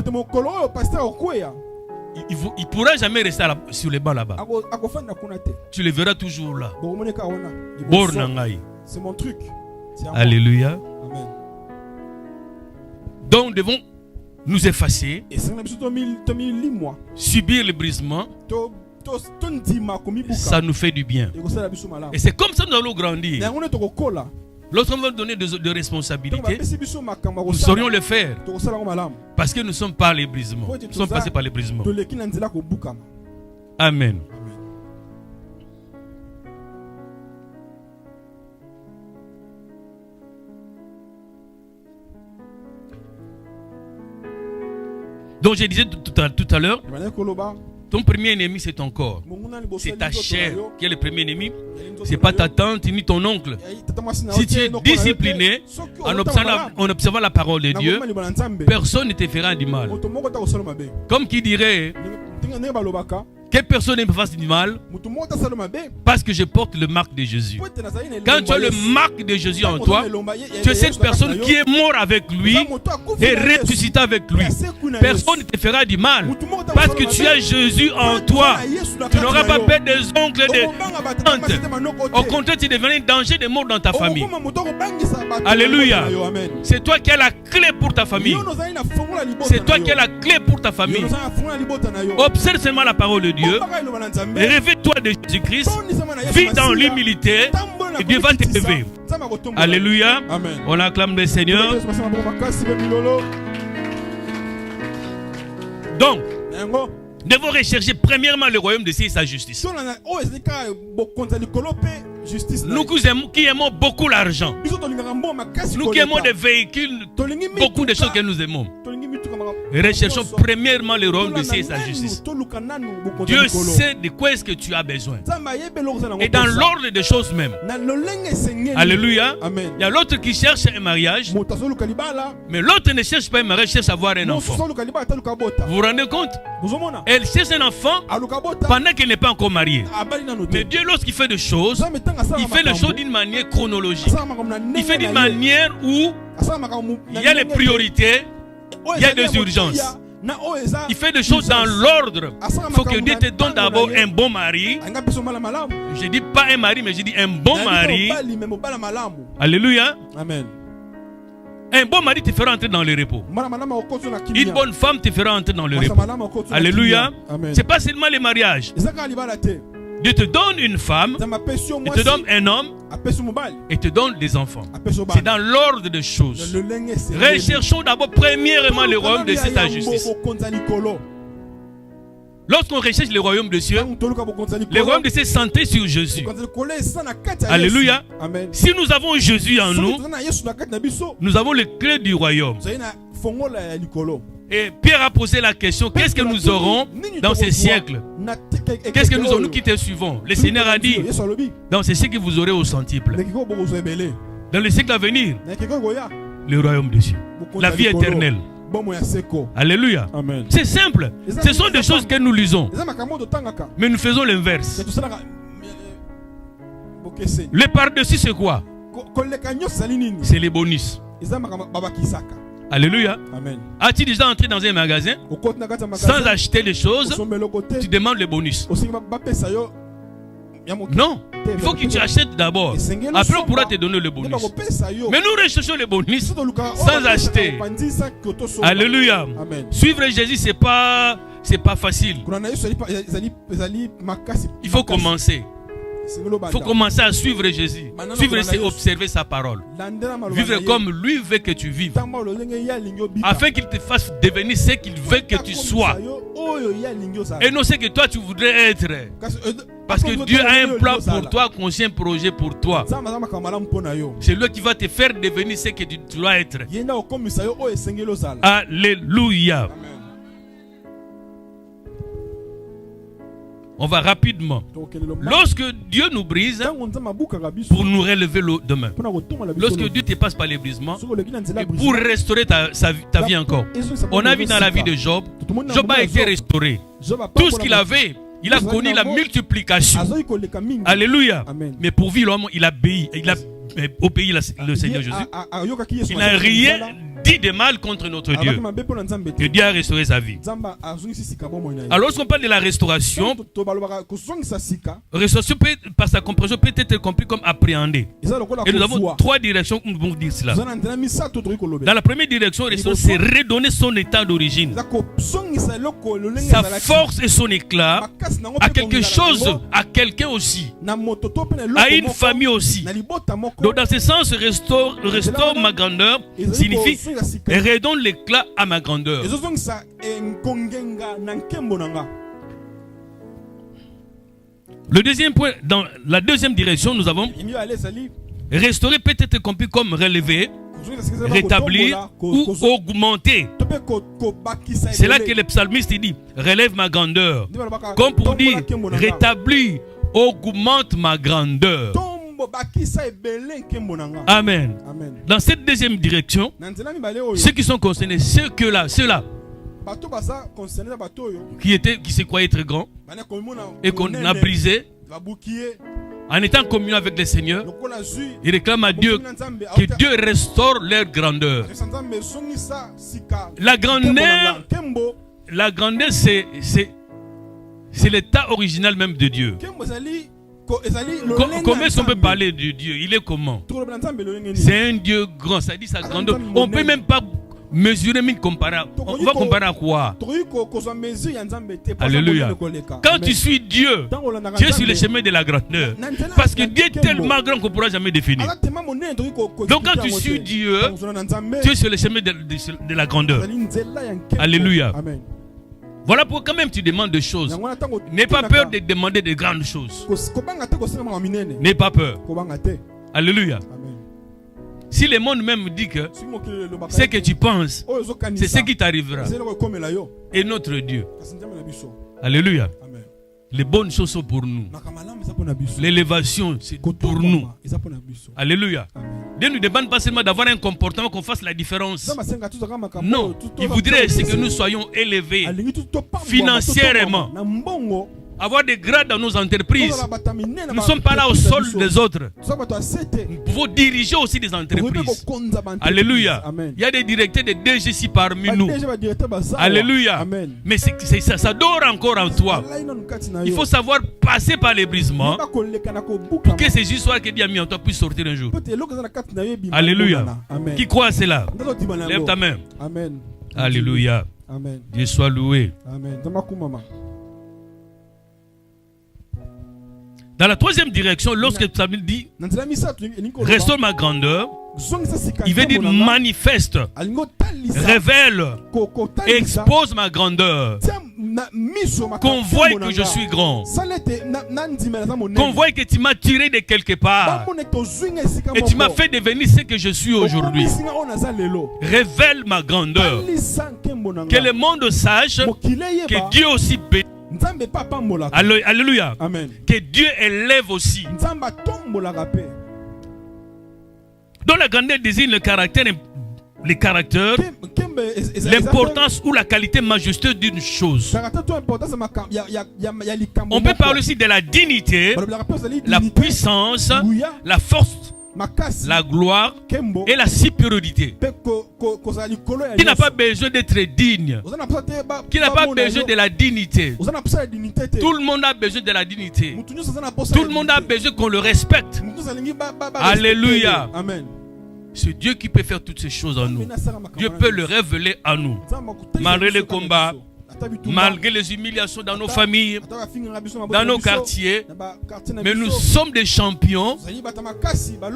il ne pourra jamais rester sur les bancs là-bas. Tu le verras toujours là. C'est mon truc. Alléluia. Amen. Donc nous devons nous effacer, subir le brisement. Ça nous fait du bien. Et c'est comme ça que nous allons grandir. Lorsqu'on va nous donner de responsabilités, nous saurions le faire. Parce que nous ne sommes pas les brisements. Nous sommes passés par les brisements. Amen. Donc je disais tout à l'heure, ton premier ennemi c'est ton corps. C'est ta chair qui est le premier ennemi. Ce n'est pas ta tante ni ton oncle. Si tu es discipliné en observant la parole de Dieu, personne ne te fera du mal. Comme qui dirait que personne ne me fasse du mal parce que je porte le marque de Jésus. Quand tu as le marque de Jésus en toi, tu es cette personne qui est morte avec lui et ressuscité avec lui. Personne ne te fera du mal parce que tu as Jésus en toi. Tu n'auras pas peur des oncles et des tantes. Au contraire, tu deviens un danger de mort dans ta famille. Alléluia. C'est toi qui as la clé pour ta famille. C'est toi qui as la clé pour ta famille. Observe seulement la parole de Dieu. Réveille-toi de Jésus-Christ. Vis dans l'humilité et Dieu va t'élever. Alléluia. Amen. On acclame le Seigneur. Donc, nous devons rechercher premièrement le royaume de Dieu et sa justice. Nous qui aimons beaucoup l'argent, nous qui aimons des véhicules, beaucoup de choses que nous aimons, recherchons premièrement le royaume de Dieu et sa justice. Dieu sait de quoi est-ce que tu as besoin. Et dans l'ordre des choses même. Alléluia. Amen. Il y a l'autre qui cherche un mariage, mais l'autre ne cherche pas un mariage, cherche à avoir un enfant. Vous vous rendez compte? Elle cherche un enfant pendant qu'elle n'est pas encore mariée. Mais Dieu, lorsqu'il fait des choses, il fait les choses d'une manière chronologique. Il fait d'une manière où il y a les priorités, il y a des urgences. Il fait des choses dans l'ordre. Il faut que Dieu te donne d'abord un bon mari. Je ne dis pas un mari, mais je dis un bon mari. Alléluia. Amen. Un bon mari te fera entrer dans le repos. Une bonne femme te fera entrer dans le repos. Alléluia. Ce n'est pas seulement le mariage. Dieu te donne une femme, il te donne un homme, et te donne des enfants. C'est dans l'ordre des choses. Recherchons d'abord premièrement le royaume de Dieu et sa justice. Lorsqu'on recherche le royaume de Dieu, le royaume de Dieu est centré sur Jésus. Alléluia. Si nous avons Jésus en nous, nous avons les clés du royaume. Et Pierre a posé la question, qu'est-ce que nous aurons dans ces siècles? Qu'est-ce que nous aurons, nous qui te suivons? Le Seigneur a dit, dans ces siècles vous aurez au centuple. Dans les siècles à venir, le royaume de Dieu, la vie éternelle. Alléluia. C'est simple. Ce sont des choses que nous lisons. Mais nous faisons l'inverse. Le par-dessus, c'est quoi? C'est les bonus. Alléluia. As-tu déjà entré dans un magasin sans acheter des choses? Tu demandes le bonus. Non. Il faut que tu achètes d'abord. Après, on pourra te donner le bonus. Mais nous recherchons le bonus sans acheter. Alléluia. Suivre Jésus, ce n'est pas c'est pas facile. Il faut commencer. Il faut commencer à suivre Jésus. Suivre, c'est observer sa parole. Vivre comme lui veut que tu vives. Afin qu'il te fasse devenir ce qu'il veut que tu sois. Et non ce que toi tu voudrais être. Parce que Dieu a un plan pour toi, un projet pour toi. C'est lui qui va te faire devenir ce que tu dois être. Alléluia. On va rapidement. Lorsque Dieu nous brise pour nous relever demain. Lorsque Dieu te passe par les brisements pour restaurer ta vie encore. On a vu dans la vie de Job, Job a été restauré. Tout ce qu'il avait, il a connu la multiplication. Alléluia. Mais pour vivre l'homme, il a obéi le Seigneur Jésus. Il n'a rien dit de mal contre notre Dieu. Que Dieu a restauré sa vie. Alors lorsqu'on parle de la restauration, par sa compréhension peut être compris comme appréhender. Et nous avons trois directions où nous pouvons dire cela. Dans la première direction, c'est redonner son état d'origine. Sa force et son éclat à quelque chose, à quelqu'un aussi, à une famille aussi. Donc dans ce sens, restaure ma grandeur signifie redonne l'éclat à ma grandeur. Le deuxième point, dans la deuxième direction, nous avons restaurer peut être compris comme relever, rétablir ou augmenter. C'est là que le psalmiste dit relève ma grandeur. Comme pour dire rétablir, augmente ma grandeur. Amen. Dans cette deuxième direction, ceux qui sont concernés, ceux-là qui se croyaient être grands et qu'on a brisé en étant en communion avec le Seigneur, ils réclament à Dieu que Dieu restaure leur grandeur. La grandeur, c'est l'état original même de Dieu. Comment est-ce qu'on peut parler de Dieu? Il est comment? C'est un Dieu grand, ça dit sa grandeur. On ne peut même pas mesurer, mais comparer. On va comparer à quoi? Alléluia. Quand tu suis Dieu, tu es sur le chemin de la grandeur. Parce que Dieu est tellement grand qu'on ne pourra jamais définir. Donc quand tu suis Dieu, tu es sur le chemin de la grandeur. Alléluia. Voilà pourquoi quand même tu demandes des choses. N'aie pas peur de demander de grandes choses. N'aie pas peur. Alléluia. Si le monde même dit que ce que tu penses, c'est ce qui t'arrivera. Et notre Dieu. Alléluia. Les bonnes choses sont pour nous. L'élévation, c'est pour nous. Alléluia. Dieu ne nous demande pas seulement d'avoir un comportement qu'on fasse la différence. Non, il voudrait que nous soyons élevés financièrement. Avoir des grades dans nos entreprises. Nous ne sommes pas là au sol des autres. Nous pouvons diriger aussi des entreprises. Alléluia. Il y a des directeurs de DG ici parmi nous. Alléluia. Mais ça dort encore en toi. Il faut savoir passer par les brisements pour que ces histoires que Dieu a mis en toi puissent sortir un jour. Alléluia. Qui croit à cela? Lève ta main. Alléluia. Dieu soit loué. Dans la troisième direction, lorsque le psalmiste dit restaure ma grandeur, il veut dire manifeste, révèle, expose ma grandeur, qu'on voie que je suis grand, qu'on voie que tu m'as tiré de quelque part et tu m'as fait devenir ce que je suis aujourd'hui. Révèle ma grandeur, que le monde sache que Dieu aussi bénit. Alléluia. Amen. Que Dieu élève aussi. Dans la grandeur désigne le caractère, l'importance ou la qualité majestueuse d'une chose. On peut parler aussi de la dignité, la puissance, la force, la gloire et la supériorité. Qui n'a pas besoin d'être digne, qui n'a pas besoin de la dignité. Tout le monde a besoin de la dignité. Tout le monde a besoin qu'on le respecte. Alléluia. C'est Dieu qui peut faire toutes ces choses en nous. Dieu peut le révéler à nous. Malgré les combats, malgré les humiliations dans nos familles, dans nos quartiers. Mais nous sommes des champions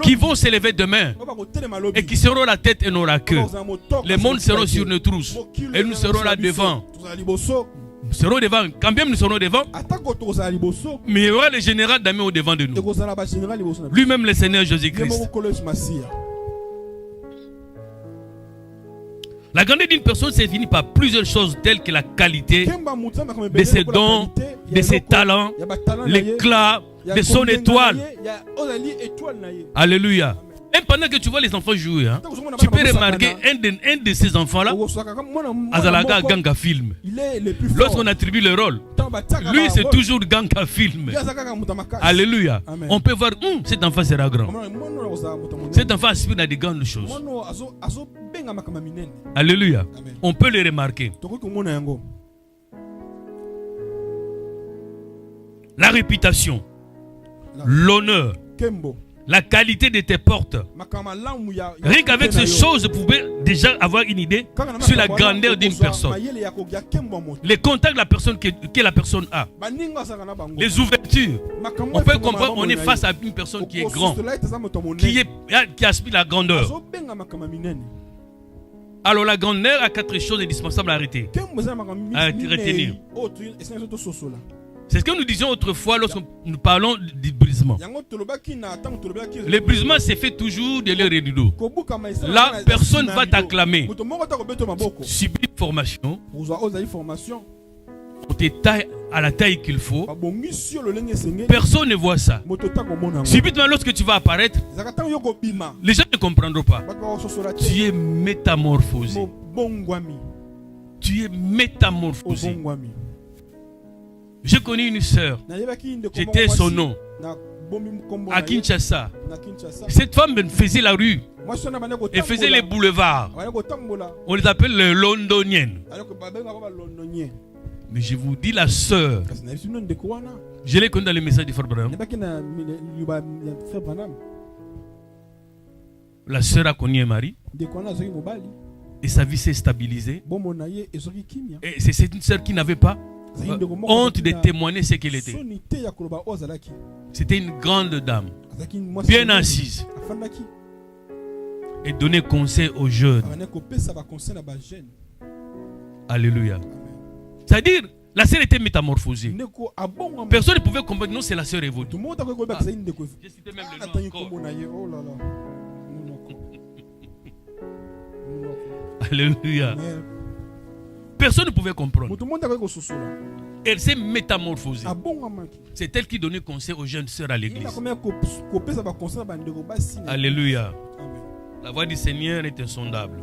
qui vont s'élever demain et qui seront la tête et non la queue. Les mondes seront sur nos trousses et nous serons là devant. Nous serons devant, quand bien nous serons devant, mais il y aura le général d'Amé au devant de nous. Lui-même le Seigneur Jésus-Christ. La grandeur d'une personne se définit par plusieurs choses telles que la qualité de ses dons, de ses talents, l'éclat de son étoile. Alléluia. Et pendant que tu vois les enfants jouer, hein, tu peux remarquer un de ces enfants-là, Azalaga Ganga Film. Lorsqu'on attribue le rôle, lui c'est toujours Ganga Film. Alléluia. On peut voir, cet enfant sera grand. Cet enfant aspire à de grandes choses. Alléluia. On peut le remarquer. La réputation, l'honneur, la qualité de tes portes. Rien qu'avec ces choses, vous pouvez déjà avoir une idée sur la grandeur d'une personne. Les contacts de la personne que la personne a. Les ouvertures. On peut comprendre qu'on est face à une personne qui est grande, qui aspire la grandeur. Alors la grandeur a 4 choses indispensables à retenir. C'est ce que nous disions autrefois lorsque nous parlons du brisement. Le brisement s'est fait toujours de l'heure et du dos. Là, personne ne va t'acclamer. Subis une formation. On te taille à la taille qu'il faut. Personne ne voit ça. Subitement, lorsque tu vas apparaître, les gens ne comprendront pas. Tu es métamorphosé. Tu es métamorphosé. J'ai connu une sœur. J'étais son nom. À Kinshasa. Cette femme faisait la rue. Elle faisait les boulevards. On les appelle les londoniennes. Mais je vous dis, la sœur, je l'ai connue dans les messages de Frère Branham. La sœur a connu un mari. Et sa vie s'est stabilisée. Et c'est une sœur qui n'avait pas honte de témoigner ce qu'elle était. C'était une grande dame, bien assise, et donnait conseil aux jeunes. Alléluia. C'est-à-dire, la sœur était métamorphosée. Personne ne pouvait comprendre. Non, c'est la sœur évolue. J'ai cité même le nom encore. Alléluia. Personne ne pouvait comprendre. Elle s'est métamorphosée. C'est elle qui donnait conseil aux jeunes sœurs à l'église. Alléluia. La voix du Seigneur est insondable.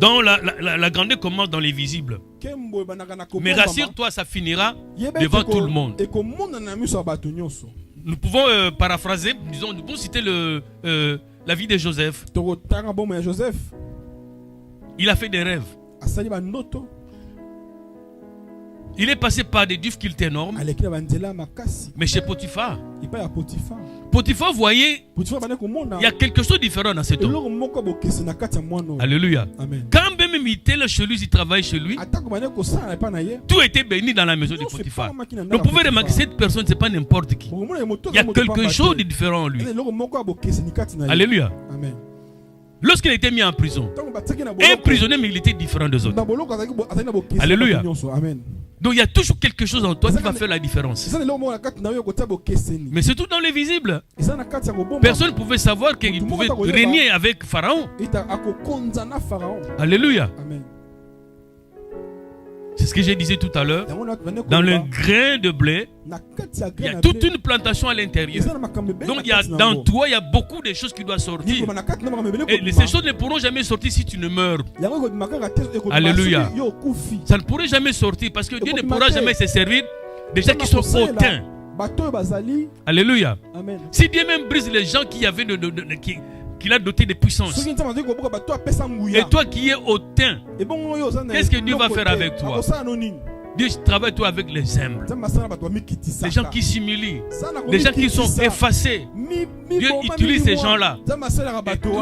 Donc la grandeur commence dans les visibles. Mais rassure-toi, ça finira devant tout le monde. Nous pouvons paraphraser, disons, nous pouvons citer la vie de Joseph. Il a fait des rêves. Il est passé par des difficultés énormes. Mais chez Potiphar, Potiphar voyait il y a quelque chose de différent dans cet homme. Alléluia. Quand même il était là chez lui, il travaillait chez lui, tout était béni dans la maison de Potiphar. Donc vous pouvez remarquer que cette personne, ce n'est pas n'importe qui. Il y a quelque chose de différent en lui. Alléluia. Lorsqu'il a été mis en prison, un prisonnier, mais il était différent des autres. Alléluia. Donc il y a toujours quelque chose en toi qui va faire la différence. Mais c'est tout dans les visibles. Personne ne pouvait savoir qu'il pouvait régner avec Pharaon. Alléluia. C'est ce que j'ai dit tout à l'heure. Dans le grain de blé, il y a toute une plantation à l'intérieur. Donc dans toi, il y a beaucoup de choses qui doivent sortir. Et ces choses ne pourront jamais sortir si tu ne meurs. Alléluia. Ça ne pourrait jamais sortir parce que Dieu ne pourra jamais se servir des gens qui sont hautains. Alléluia. Si Dieu même brise les gens qui avaient qu'il a doté de puissance, et toi qui es hautain, qu'est-ce que Dieu va faire avec toi? Dieu travaille toi avec les humbles, les gens qui s'humilient, les gens qui sont effacés. Dieu utilise ces gens-là.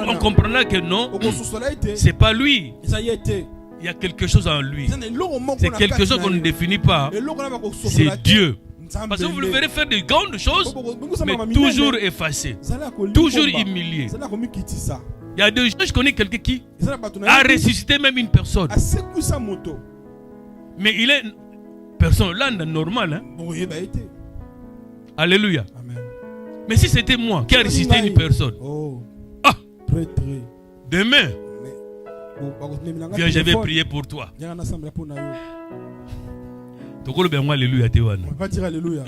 On comprendra que non, c'est pas lui. il y a quelque chose en lui. C'est quelque chose qu'on ne définit pas. C'est Dieu. Parce que vous le verrez faire de grandes choses, mais toujours effacé, toujours humilié. Il y a des gens, je connais quelqu'un qui a ressuscité même une personne. Mais il est personne là normal. Hein? Alléluia. Amen. Mais si c'était moi qui a ressuscité une personne, demain, viens, je vais prier pour toi. On va dire alléluia.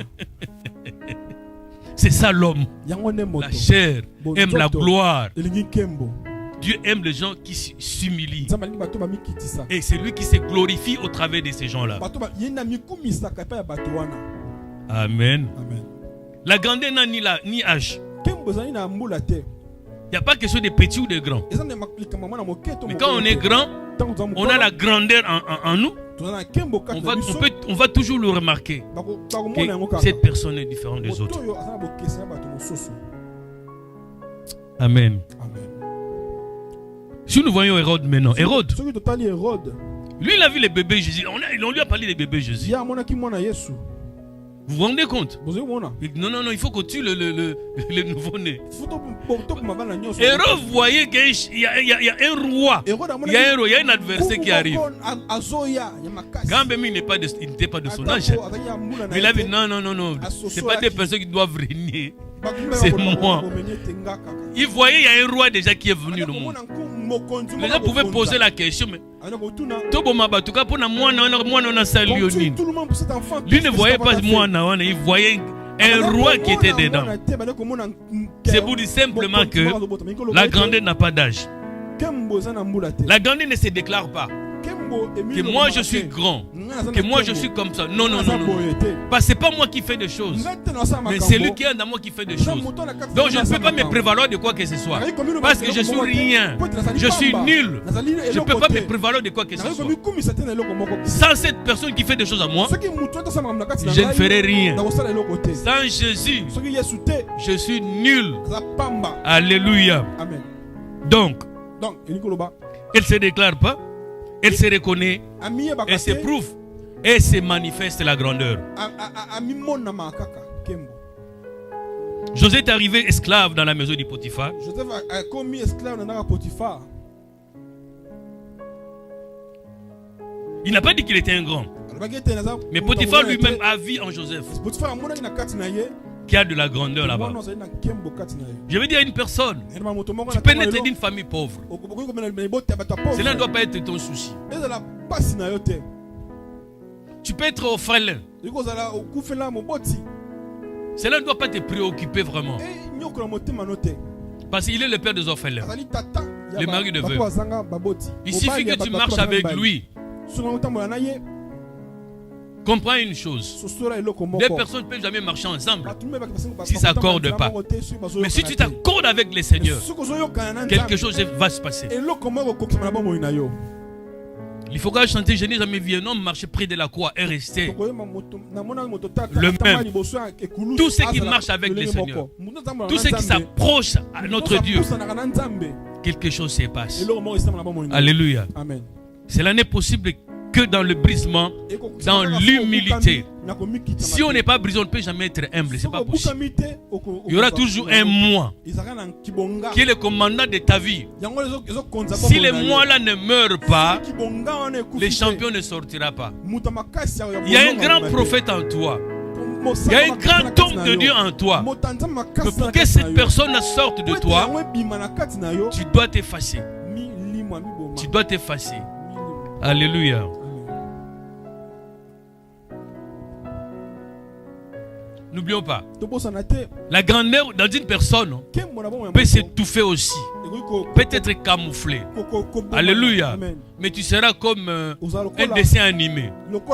C'est ça l'homme. La chair aime la gloire. Dieu aime les gens qui s'humilient. Et c'est lui qui se glorifie au travers de ces gens-là. Amen. La grandeur n'a ni âge. Il n'y a pas question de petit ou de grand. Mais quand on est grand, on a la grandeur en nous. On va toujours le remarquer que cette personne est différente des autres. Amen. Si nous voyons Hérode maintenant, Hérode, lui il a vu les bébés Jésus. On lui a parlé des bébés Jésus. Vous vous rendez compte? Non, il faut qu'on tue le nouveau-né. Hérode voyait qu'il y a un roi. Il y a un adversaire qui arrive. Quand même il n'était pas de son âge. Mais il a dit non. Ce n'est pas des personnes qui doivent régner. C'est moi. Il voyait qu'il y a un roi déjà qui est venu au monde. Les gens pouvaient poser la question, mais lui ne voyait pas moi, il voyait un roi qui était dedans. C'est pour dire simplement que la grandeur n'a pas d'âge. La grandeur ne se déclare pas. Que moi je suis grand, que moi je suis comme ça. Non. Parce que c'est pas moi qui fais des choses, mais c'est lui qui est dans moi qui fait des choses. Donc je ne peux pas me prévaloir de quoi que ce soit. Parce que je suis rien. Je suis nul. Je ne peux pas me prévaloir de quoi que ce soit. Sans cette personne qui fait des choses à moi, je ne ferai rien. Sans Jésus, je suis nul. Alléluia. Donc, elle ne se déclare pas. Elle se reconnaît, elle se prouve, et se manifeste la grandeur. Joseph est arrivé esclave dans la maison de Potiphar. Il n'a pas dit qu'il était un grand. Mais Potiphar lui-même a vu en Joseph qu'il y a de la grandeur là-bas. Je veux dire à une personne, tu peux naître d'une famille pauvre. Cela ne doit pas être ton souci. Tu peux être orphelin. Cela ne doit pas te préoccuper vraiment. Parce qu'il est le père des orphelins, le mari de veuve. Il suffit que tu marches avec lui. Comprends une chose, deux personnes ne peuvent jamais marcher ensemble si ça ne s'accorde pas. Mais si tu t'accordes avec le Seigneur, quelque chose va se passer. Il faut que chanter, je n'ai jamais vu un homme marcher près de la croix et rester le même. Tous ceux qui marchent avec le Seigneur, tous ceux qui s'approchent à notre Dieu, quelque chose se passe. Alléluia. Cela n'est possible que dans le brisement, dans l'humilité. Si on n'est pas brisé, on ne peut jamais être humble. C'est pas possible. Il y aura toujours un moi qui est le commandant de ta vie. Si le moi-là ne meurt pas, le champion ne sortira pas. Il y a un grand prophète en toi. Il y a un grand homme de Dieu en toi. Mais pour que cette personne sorte de toi, tu dois t'effacer. Tu dois t'effacer. Alléluia. N'oublions pas, la grandeur dans une personne peut s'étouffer aussi, peut être camouflée. Alléluia. Mais tu seras comme un dessin animé.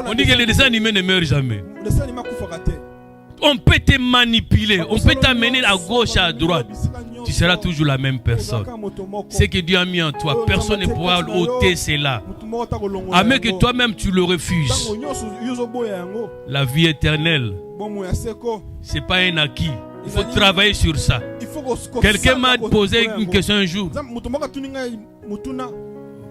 On dit que les dessins animés ne meurent jamais. On peut te manipuler, on peut t'amener à gauche, à droite. Tu seras toujours la même personne. Ce que Dieu a mis en toi, personne ne pourra ôter cela. À moins que toi-même tu le refuses. La vie éternelle, ce n'est pas un acquis. Il faut travailler sur ça. Quelqu'un m'a posé une question un jour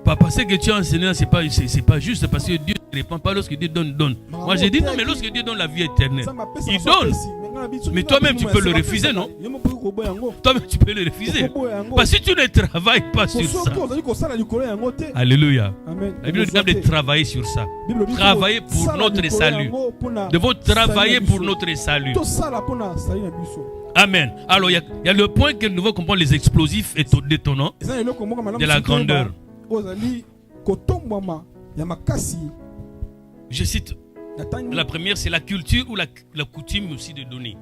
Papa, ce que tu as enseigné, c'est pas juste parce que Dieu ne répond pas lorsque Dieu donne. Moi, j'ai dit non, mais lorsque Dieu donne la vie éternelle, il donne. Mais toi-même, tu peux le refuser, non? Toi-même, tu peux le refuser. Parce que si tu ne travailles pas sur ça. Alléluia. La Bible nous dit de travailler sur ça. Travailler pour notre salut. Nous devons travailler pour notre salut. Amen. Alors, il y a le point que nous devons comprendre les explosifs et détonnants de la grandeur. Je cite. La première, c'est la culture ou la coutume aussi de donner.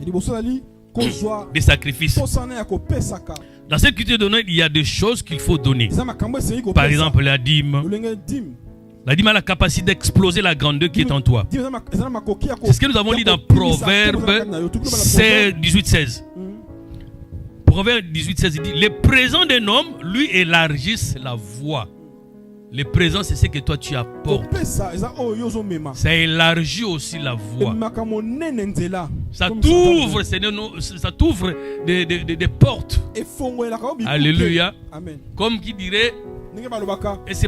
Des sacrifices. Dans cette culture de donner, il y a des choses qu'il faut donner. Par exemple, la dîme. La dîme a la capacité d'exploser la grandeur qui est en toi. C'est ce que nous avons lu dans Proverbe 18-16. Proverbe 18-16, il dit: les présents d'un homme lui élargissent la voie. Les présents, c'est ce que toi tu apportes. Ça élargit aussi la voie. Ça t'ouvre, Seigneur, ça t'ouvre des portes. Alléluia. Comme qui dirait, et c'est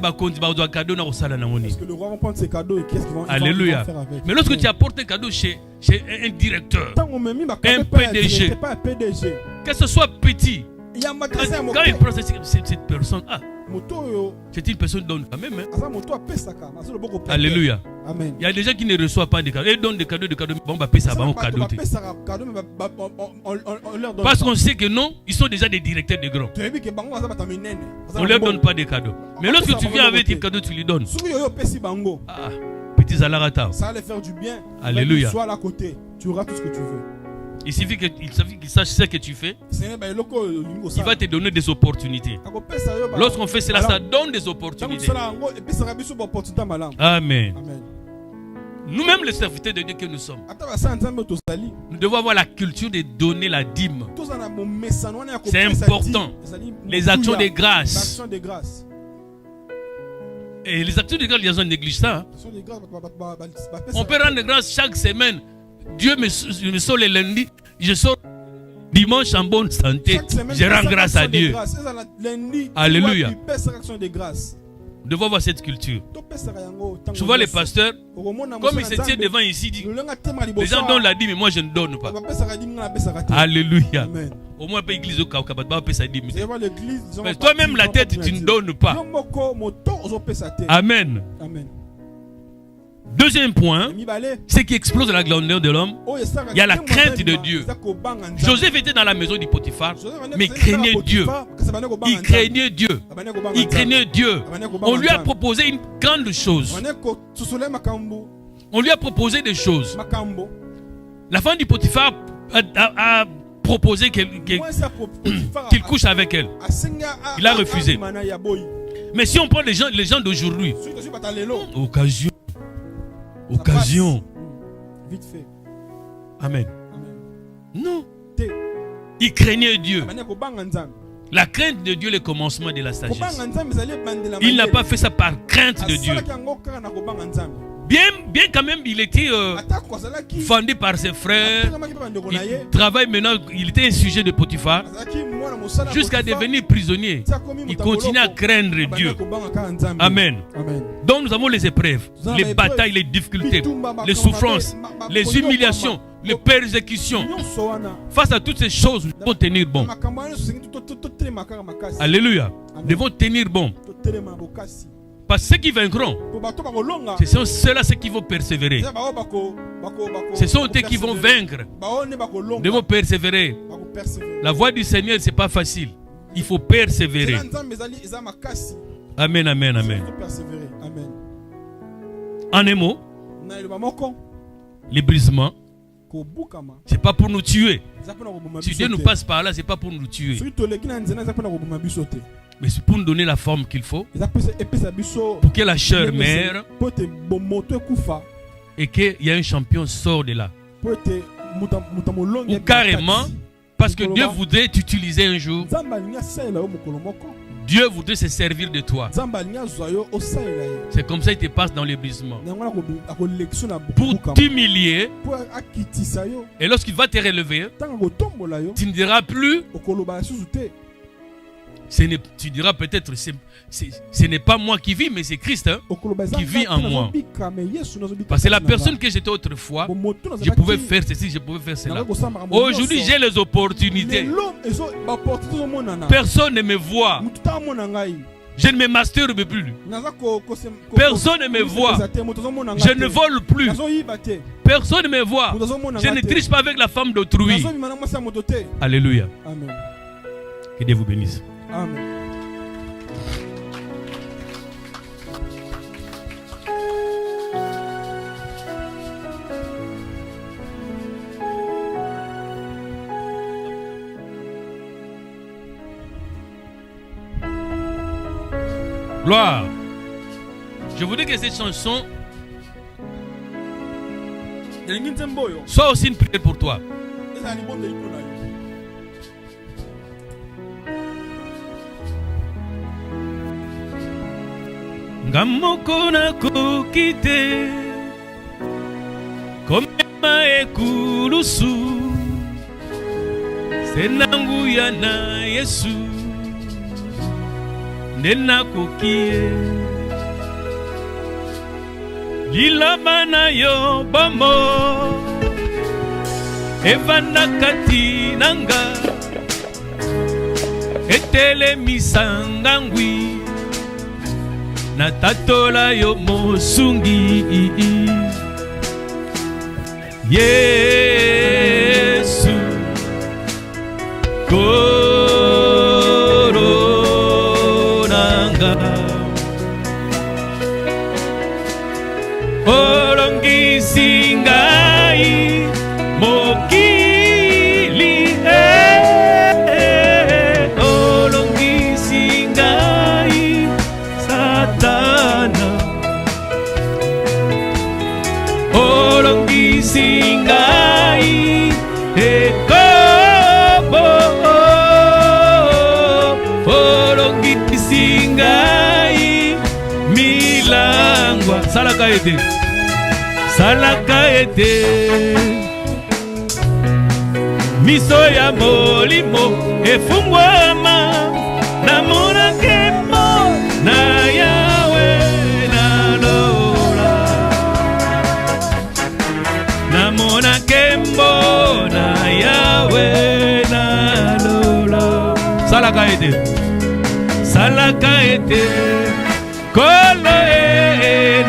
cadeau na osala na moni. Parce que le roi va prendre ses cadeaux et qu'est-ce qu'ils vont faire avec? Mais lorsque tu apportes un cadeau chez un directeur, un PDG, que ce soit petit, quand il prend cette personne, c'est une personne qui donne quand même. Alléluia. Amen. Il y a des gens qui ne reçoivent pas des cadeaux. Ils donnent des cadeaux. Bon, bah, ça va, cadeau. Parce qu'on sait que non, ils sont déjà des directeurs de grands. On ne leur donne pas des cadeaux. Mais lorsque tu viens avec tes cadeaux, tu lui donnes. Petit Zalarata. Ça va les faire du bien. Alléluia. Sois à côté. Tu auras tout ce que tu veux. Il suffit qu'il sache ce que tu fais. Il va te donner des opportunités. Lorsqu'on fait cela, ça donne des opportunités. Amen. Nous-mêmes, les serviteurs de Dieu que nous sommes, nous devons avoir la culture de donner la dîme. C'est important. Les actions de grâce. Et les actions de grâce, les gens négligent ça. On peut rendre grâce chaque semaine. Dieu me sort le lundi, je sors dimanche en bonne santé. Je rends grâce à Dieu. Alléluia. Nous devons avoir cette culture. Souvent les pasteurs, comme ils se tiennent devant ici, disent, les gens donnent la dîme, mais moi je ne donne pas. Alléluia. Au moins, pas l'église au Kaukaba, pas sa dîme. Mais toi-même, la tête, tu ne donnes pas. Amen. Deuxième point, ce qui explose la grandeur de l'homme, il y a la crainte de Dieu. Joseph était dans la maison du Potiphar, mais il craignait Dieu. Il craignait Dieu. Il craignait Dieu. On lui a proposé une grande chose. On lui a proposé des choses. La femme du Potiphar a proposé qu'il couche avec elle. Il a refusé. Mais si on prend les gens d'aujourd'hui, occasion. Vite fait. Amen. Non. Il craignait Dieu. La crainte de Dieu est le commencement de la sagesse. Il n'a pas fait ça par crainte de Dieu. Bien quand même, il était fondé par ses frères. Il travaille maintenant, il était un sujet de Potiphar. Jusqu'à devenir prisonnier. Il continue à craindre Dieu. Amen. Donc nous avons les épreuves, les batailles, les difficultés, les souffrances, les humiliations, les persécutions. Face à toutes ces choses, nous devons tenir bon. Alléluia. Nous devons tenir bon. Parce que ceux qui vaincront, ce sont ceux-là qui vont persévérer. Ce sont eux qui vont vaincre. Nous devons persévérer. La voie du Seigneur, ce n'est pas facile. Il faut persévérer. Amen, amen, amen. En un mot, les brisements, ce n'est pas pour nous tuer. Si Dieu nous passe par là, ce n'est pas pour nous tuer. Mais c'est pour nous donner la forme qu'il faut, pour que la chair meure et qu'il y ait un champion sort de là. Ou carrément, parce que Dieu voudrait t'utiliser un jour, Dieu voudrait se servir de toi. C'est comme ça qu'il te passe dans les brisements. Pour t'humilier. Et lorsqu'il va te relever, tu ne diras plus tu diras peut-être, ce n'est pas moi qui vis, mais c'est Christ qui vit en moi. Parce que la personne que j'étais autrefois, je pouvais faire ceci, je pouvais faire cela. Aujourd'hui, j'ai les opportunités. Personne ne me voit. Je ne me masturbe plus. Personne ne me voit. Je ne vole plus. Personne ne me voit. Je ne triche pas avec la femme d'autrui. Alléluia. Amen. Que Dieu vous bénisse. Amen. Gloire. Je voudrais que cette chanson soit aussi une prière pour toi. Ngamoko nakoki te komema ekulusu senanguya na Yesu nde nakoki ye liloba na yo bomo evanda kati nanga etelemisa ngangwi natatola yo mosungi Yesu koronanga olongisi ngai mokili olongisi ngai Satana olongisi ngai ekobo olongisi ngai milangwa salaka ete miso ya molimo efungwama namona nkembo na Yawe nalola namona nkembo na Yawe nalola salaka ete kolo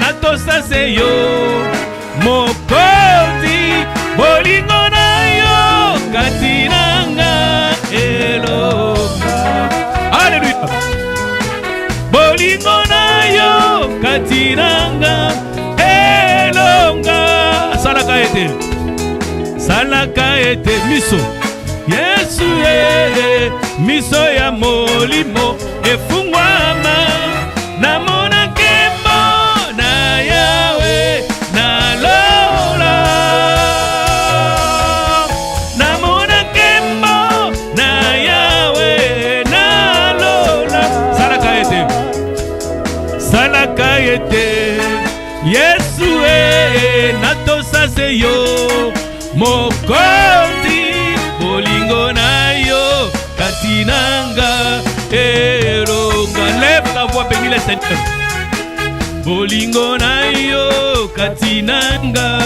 natosa seyo mokozi bolingo na yo katinanga elonga. Alléluia. Bolingo na yo katinanga elonga. Salaka ete miso Yesu miso ya molimo efungwama namona nkembo na Yawe nalola namona nkembo na Yawe nalola salaka ete Yesu natosa seyo mokozi bolingo na yo katinanga elonga. Lève la voix, bénis le Seigneur. Bolingo na yo katinanga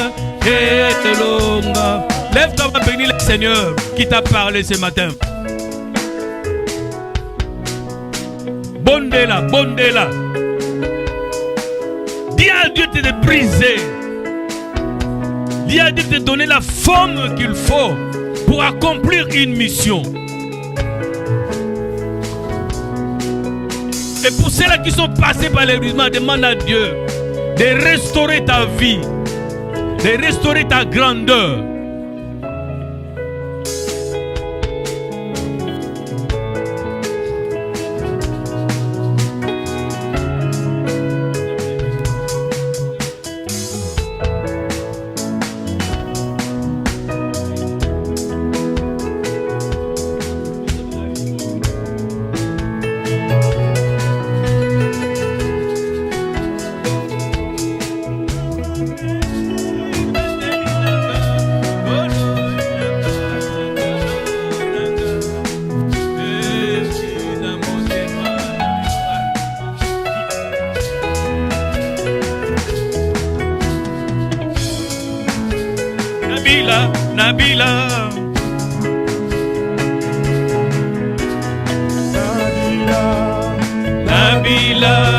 elonga. Lève ta voix, bénis le Seigneur qui t'a parlé ce matin. Bondela. Dis à Dieu de te briser. Dis à Dieu de te donner la forme qu'il faut pour accomplir une mission. Et pour ceux-là qui sont passés par l'épuisement, demande à Dieu de restaurer ta vie, de restaurer ta grandeur. Nabila, Nabila. Nabila.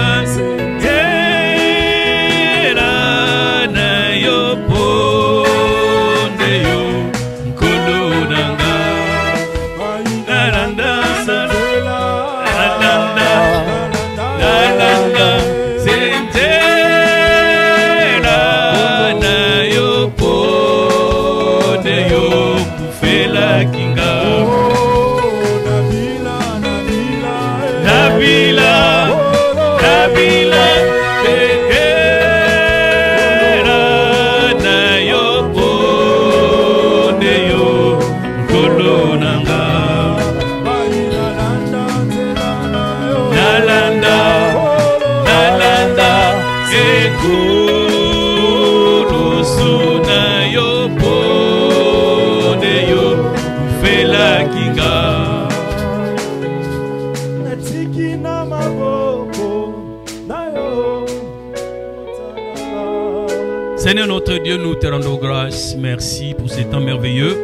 Seigneur notre Dieu, nous te rendons grâce. Merci pour ce temps merveilleux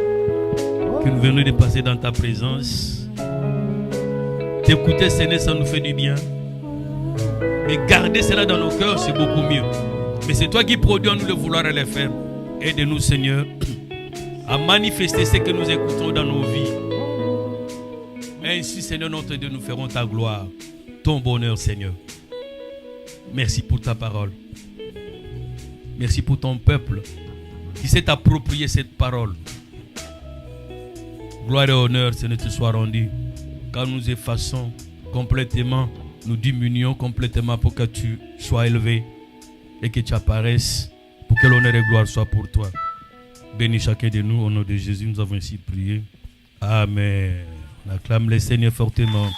que nous venons de passer dans ta présence. T'écouter, Seigneur, ça nous fait du bien. Mais garder cela dans nos cœurs, c'est beaucoup mieux. Mais c'est toi qui produis en nous le vouloir et le faire. Aide-nous, Seigneur, à manifester ce que nous écoutons dans nos vies. Ainsi, Seigneur notre Dieu, nous ferons ta gloire, ton bonheur, Seigneur. Merci pour ta parole. Merci pour ton peuple qui s'est approprié cette parole. Gloire et honneur, Seigneur, te soit rendu. Quand nous effaçons complètement, nous diminuons complètement pour que tu sois élevé et que tu apparaisses pour que l'honneur et gloire soient pour toi. Bénis chacun de nous. Au nom de Jésus, nous avons ainsi prié. Amen. On acclame le Seigneur fortement.